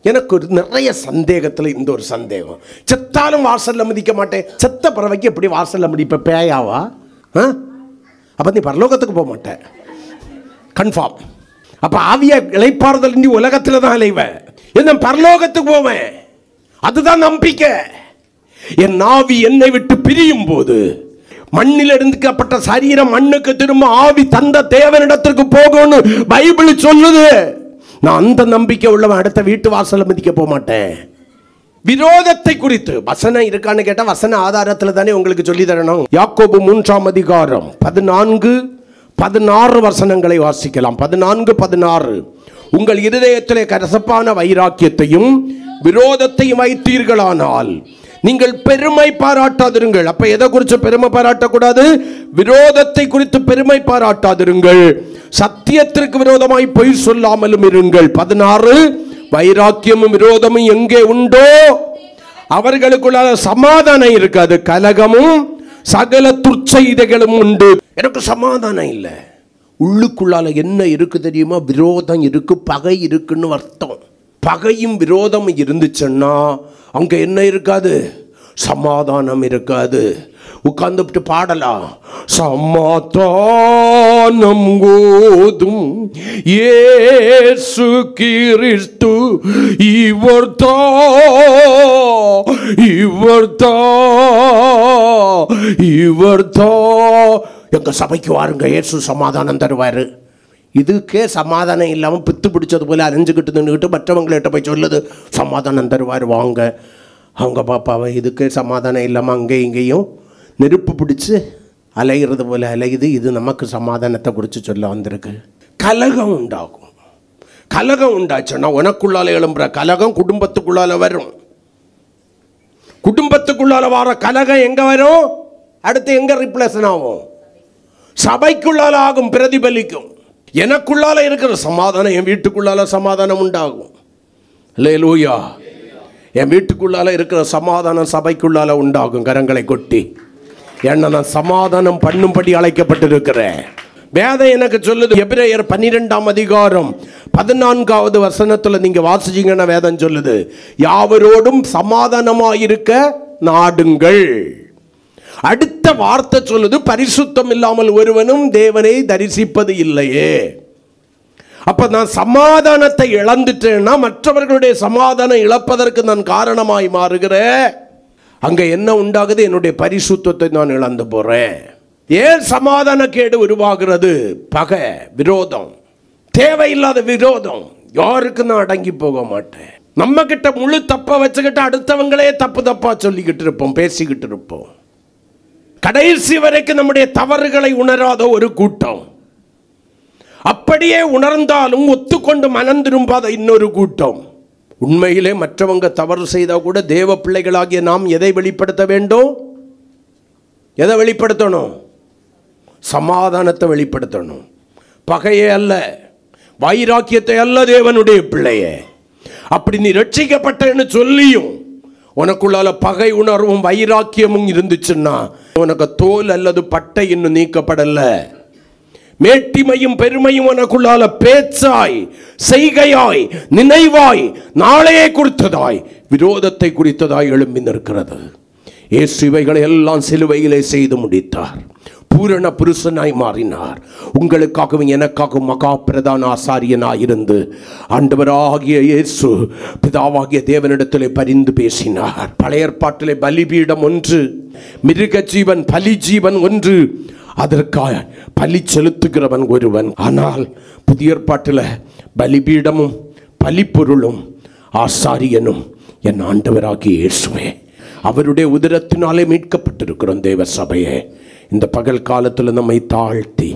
எனக்கு ஒரு நிறைய சந்தேகத்தில் இந்த ஒரு சந்தேகம். செத்தாலும் வாசல்ல மதிக்க மாட்டேன். செத்த பறவைக்கு எப்படி வாசல்ல மதிப்ப? பேயாவா? அப்ப நீ பரலோகத்துக்கு போக மாட்டேன், கன்ஃபார்ம். அப்ப ஆவிய இளைப்பாறுதல் நீ உலகத்துல தான் அலைவேன், என்ன பரலோகத்துக்கு போவேன். அதுதான் நம்பிக்கை. என் ஆவி என்னை விட்டு பிரியும் போது மண்ணில் எடுக்கப்பட்ட சரீரம் மண்ணுக்கு திரும்ப ஆவி தந்த தேவனிடத்திற்கு போகணும்னு பைபிள் சொல்லுது. நான் அந்த நம்பிக்கை உள்ளவன். அடுத்த வீட்டு வாசல்ல மிதிக்க போக மாட்டேன். விரோதத்தை குறித்து வசனம் இருக்கான்னு கேட்டா வசன ஆதாரத்தில் தானே உங்களுக்கு சொல்லி தரணும். யாக்கோபு 3ஆம் அதிகாரம் 14-16 வசனங்களை வாசிக்கலாம். 14-16. உங்கள் இருதயத்திலே கசப்பான வைராக்கியத்தையும் விரோதத்தையும் வைத்தீர்களானால் நீங்கள் பெருமை பாராட்டாதிருங்கள். அப்ப எதை குறித்து பெருமை பாராட்டக்கூடாது? விரோதத்தை குறித்து பெருமை பாராட்டாதிருங்கள். சத்தியத்திற்கு விரோதமாய் பொய் சொல்லாமலும் இருங்கள். 16. வைராக்கியமும் விரோதமும் எங்கே உண்டோ அவர்களுக்குள்ள சமாதானம் இருக்காது, கலகமும் சகல துர்ச்செய்திகளும் உண்டு. எனக்கு சமாதானம் இல்லை. உள்ளுக்குள்ளால என்ன இருக்கு தெரியுமா? விரோதம் இருக்கு, பகை இருக்குன்னு அர்த்தம். பகையும் விரோதமும் இருந்துச்சுன்னா அங்க என்ன இருக்காது? சமாதானம் இருக்காது. உட்கார்ந்துட்டு பாடலாம். சமாதானம் கோதும் இயேசு கிறிஸ்து இவர்தா இவர்தா இவர்தா. எங்க சபைக்கு வாருங்க, இயேசு சமாதானம் தருவாரு. இதுக்கே சமாதானம் இல்லாமல் பித்து பிடிச்சது போல அரைஞ்சுக்கிட்டு நின்றுக்கிட்டு மற்றவங்கள்ட்ட போய் சொல்லுது சமாதானம் தருவார் வாங்க. அவங்க பாப்பாவை இதுக்கே சமாதானம் இல்லாமல் அங்கேயும் இங்கேயும் நெருப்பு பிடிச்சி அலைகிறது போல அலையுது. இது நமக்கு சமாதானத்தை குறித்து சொல்ல வந்திருக்கு. கலகம் உண்டாகும். கலகம் உண்டாச்சுன்னா உனக்குள்ளால எழும்புற கலகம் குடும்பத்துக்குள்ளால வரும். குடும்பத்துக்குள்ளால வர கலகம் எங்க வரும்? அடுத்து எங்க ரிப்ளேஷன் ஆகும்? சபைக்குள்ளால ஆகும், பிரதிபலிக்கும். எனக்குள்ளால இருக்கிற சமாதானம் என் வீட்டுக்குள்ளால சமாதானம் உண்டாகும். அல்லேலூயா. என் வீட்டுக்குள்ளால இருக்கிற சமாதானம் சபைக்குள்ளால உண்டாகும். கரங்களை கொட்டி என்ன நான் சமாதானம் பண்ணும்படி அழைக்கப்பட்டிருக்கிறேன். வேதம் எனக்கு சொல்லுது. எபிரேயர் 12ஆம் அதிகாரம் 14வது வசனத்துல நீங்க வாசிச்சீங்கன்னா வேதம் சொல்லுது, யாவரோடும் சமாதானமாயிருக்க நாடுங்கள். அடுத்த வார்த்தை சொல்லுது, பரிசுத்தம் இல்லாமல் ஒருவனும் தேவனை தரிசிப்பது இல்லையே. அப்ப நான் சமாதானத்தை இழந்துட்டேன்னா மற்றவர்களுடைய சமாதானம் இழப்பதற்கு நான் காரணமாய் மாறுகிறேன். அங்க என்ன உண்டாகுது? என்னுடைய பரிசுத்தத்தை நான் இழந்து போறேன். ஏன் சமாதான கேடு உருவாகிறது? பகை, விரோதம், தேவையில்லாத விரோதம். யாருக்கு நான் அடங்கி போக மாட்டேன். நம்ம கிட்ட முழு தப்ப வச்சுக்கிட்டு அடுத்தவங்களே தப்பு தப்பா சொல்லிக்கிட்டு இருப்போம், பேசிக்கிட்டு இருப்போம். கடைசி வரைக்கும் நம்முடைய தவறுகளை உணராத ஒரு கூட்டம், அப்படியே உணர்ந்தாலும் ஒத்துக்கொண்டு மனம் திரும்பாத இன்னொரு கூட்டம். உண்மையிலே மற்றவங்க தவறு செய்தால் கூட தேவ பிள்ளைகளாகிய நாம் எதை வெளிப்படுத்த வேண்டும்? எதை வெளிப்படுத்தணும்? சமாதானத்தை வெளிப்படுத்தணும். பகையே அல்ல, வைராக்கியத்தை அல்ல, தேவனுடைய பிள்ளையே. அப்படி நீ ரட்சிக்கப்பட்டன்னு சொல்லியும் உனக்குள்ளால பகை உணர்வும் வைராக்கியமும் இருந்துச்சுன்னா உனக்கு தோல் அல்லது பட்டை இன்னும் நீக்கப்படல. மேட்டிமையும் பெருமையும் உனக்குள்ளால பேச்சாய், செய்கையாய், நினைவாய், நாளையே குறித்ததாய், விரோதத்தை குறித்ததாய் எழும்பி நிற்கிறது. இயேசு இவைகளை எல்லாம் சிலுவையிலே செய்து முடித்தார். பூரண புருஷனாய் மாறினார். உங்களுக்காகவும் எனக்காகவும் மகா பிரதான ஆசாரியனாய் இருந்து ஆண்டவராகிய இயேசு பிதாவாகிய தேவனிடத்திலே பரிந்து பேசினார். பழைய ஏற்பாட்டிலே பலிபீடம் ஒன்று, மிருக ஜீவன் பலி ஜீவன் ஒன்று, அதற்காக பலி செலுத்துகிறவன் ஒருவன். ஆனால் புதிய ஏற்பாட்டில் பலிபீடமும் பலிப்பொருளும் ஆசாரியனும் என் ஆண்டவராகிய இயேசுவே. அவருடைய உதரத்தினாலே மீட்கப்பட்டிருக்கிறோம். தேவ சபையே, இந்த பகல் காலத்தில் நம்மை தாழ்த்தி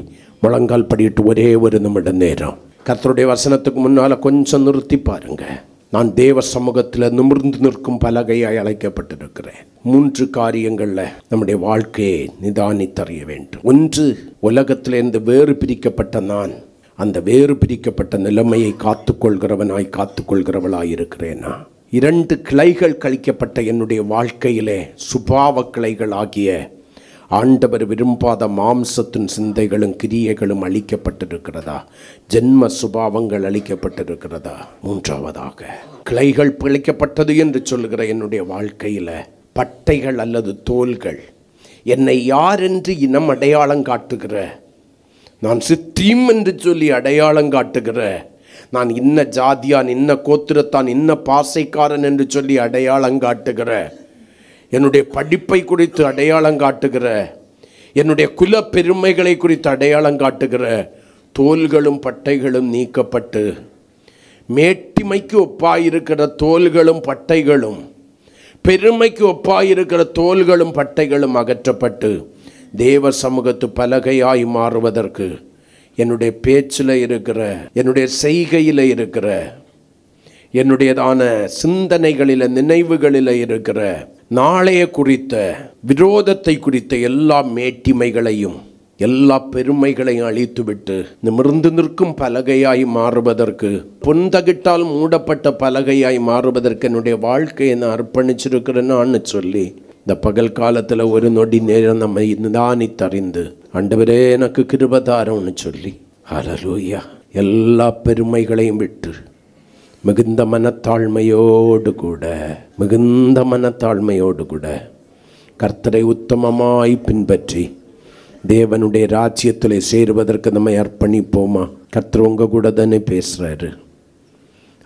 முழங்கால் படியிட்டு ஒரே ஒரு நிமிட நேரம் கர்த்தருடைய வசனத்துக்கு முன்னால் கொஞ்சம் நிறுத்தி பாருங்க. நான் தேவ சமூகத்தில் நிமிர்ந்து நிற்கும் பலகையாய் அழைக்கப்பட்டிருக்கிறேன். 3 காரியங்களில் நம்முடைய வாழ்க்கையை நிதானித்தறிய வேண்டும். 1, உலகத்திலிருந்து வேறு பிரிக்கப்பட்ட நான் அந்த வேறு பிரிக்கப்பட்ட நிலைமையை காத்துக்கொள்கிறவனாய் காத்துக்கொள்கிறவளாய் இருக்கிறேனா? 2, கிளைகள் கழிக்கப்பட்ட என்னுடைய வாழ்க்கையிலே சுபாவ கிளைகள் ஆகிய ஆண்டவர் விரும்பாத மாம்சத்தின் சிந்தைகளும் கிரியைகளும் அழிக்கப்பட்டிருக்கிறதா? ஜென்ம சுபாவங்கள் அழிக்கப்பட்டிருக்கிறதா? 3வதாக, கிளைகள் பிழைக்கப்பட்டது என்று சொல்லுகிற என்னுடைய வாழ்க்கையில் பட்டைகள் அல்லது தோள்கள் என்னை யார் என்று இனம் அடையாளம் காட்டுகிற, நான் சித்தீம் என்று சொல்லி அடையாளம் காட்டுகிற, நான் இன்ன ஜாதியான், இன்ன கோத்திரத்தான், இன்ன பாசைக்காரன் என்று சொல்லி அடையாளம் காட்டுகிற, என்னுடைய படிப்பை குறித்து அடையாளம் காட்டுகிற, என்னுடைய குல பெருமைகளை குறித்து அடையாளம் காட்டுகிற தோள்களும் பட்டைகளும் நீக்கப்பட்டு, மேட்டிமைக்கு ஒப்பாயிருக்கிற தோள்களும் பட்டைகளும், பெருமைக்கு ஒப்பாயிருக்கிற தோள்களும் பட்டைகளும் அகற்றப்பட்டு தேவ சமூகத்து பலகையாய் மாறுவதற்கு என்னுடைய பேச்சில் இருக்கிற, என்னுடைய செய்கையில் இருக்கிற, என்னுடையதான சிந்தனைகளில் நினைவுகளில் இருக்கிற நாளைய குறித்த விரோதத்தை குறித்த எல்லா மேட்டிமைகளையும் எல்லா பெருமைகளையும் அழித்துவிட்டு நிமிர்ந்து நிற்கும் பலகையாய் மாறுவதற்கு, பொன்தகிட்டால் மூடப்பட்ட பலகையாய் மாறுவதற்கு என்னுடைய வாழ்க்கையை நான் அர்ப்பணிச்சிருக்கிறேன்னு சொல்லி இந்த பகல் காலத்தில் ஒரு நொடி நேரம் நம்ம நிதானித்தறிந்து ஆண்டவரே எனக்கு கிருபதாரம்னு சொல்லி ஹல்லேலூயா எல்லா பெருமைகளையும் விட்டு மிகுந்த மனத்தாழ்மையோடு கூட கர்த்தரை உத்தமமாய் பின்பற்றி தேவனுடைய ராஜ்யத்தில் சேருவதற்கு நம்மை அர்ப்பணிப்போமா? கர்த்தர் உங்க கூட தானே பேசுகிறாரு.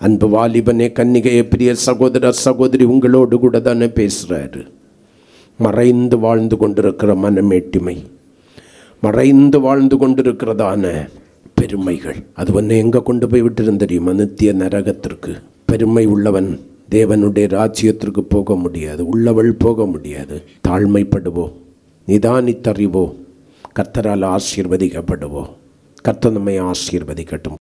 அன்பு வாலிபனே, கன்னிகையே, பிரிய சகோதர சகோதரி, உங்களோடு கூட தானே பேசுகிறாரு. மறைந்து வாழ்ந்து கொண்டிருக்கிற மனமேட்டிமை, மறைந்து வாழ்ந்து கொண்டிருக்கிறதான பெருமைகள், அது ஒன்று எங்கே கொண்டு போய் விட்டுருந்த தெரியுமா? நித்திய நரகத்திற்கு. பெருமை உள்ளவன் தேவனுடைய ராஜ்யத்திற்கு போக முடியாது, உள்ளவள் போக முடியாது. தாழ்மைப்படுவோம், நிதானித்தறிவோம், கர்த்தரால் ஆசீர்வதிக்கப்படுவோம். கர்த்தர் நம்மை ஆசீர்வதிக்கட்டும்.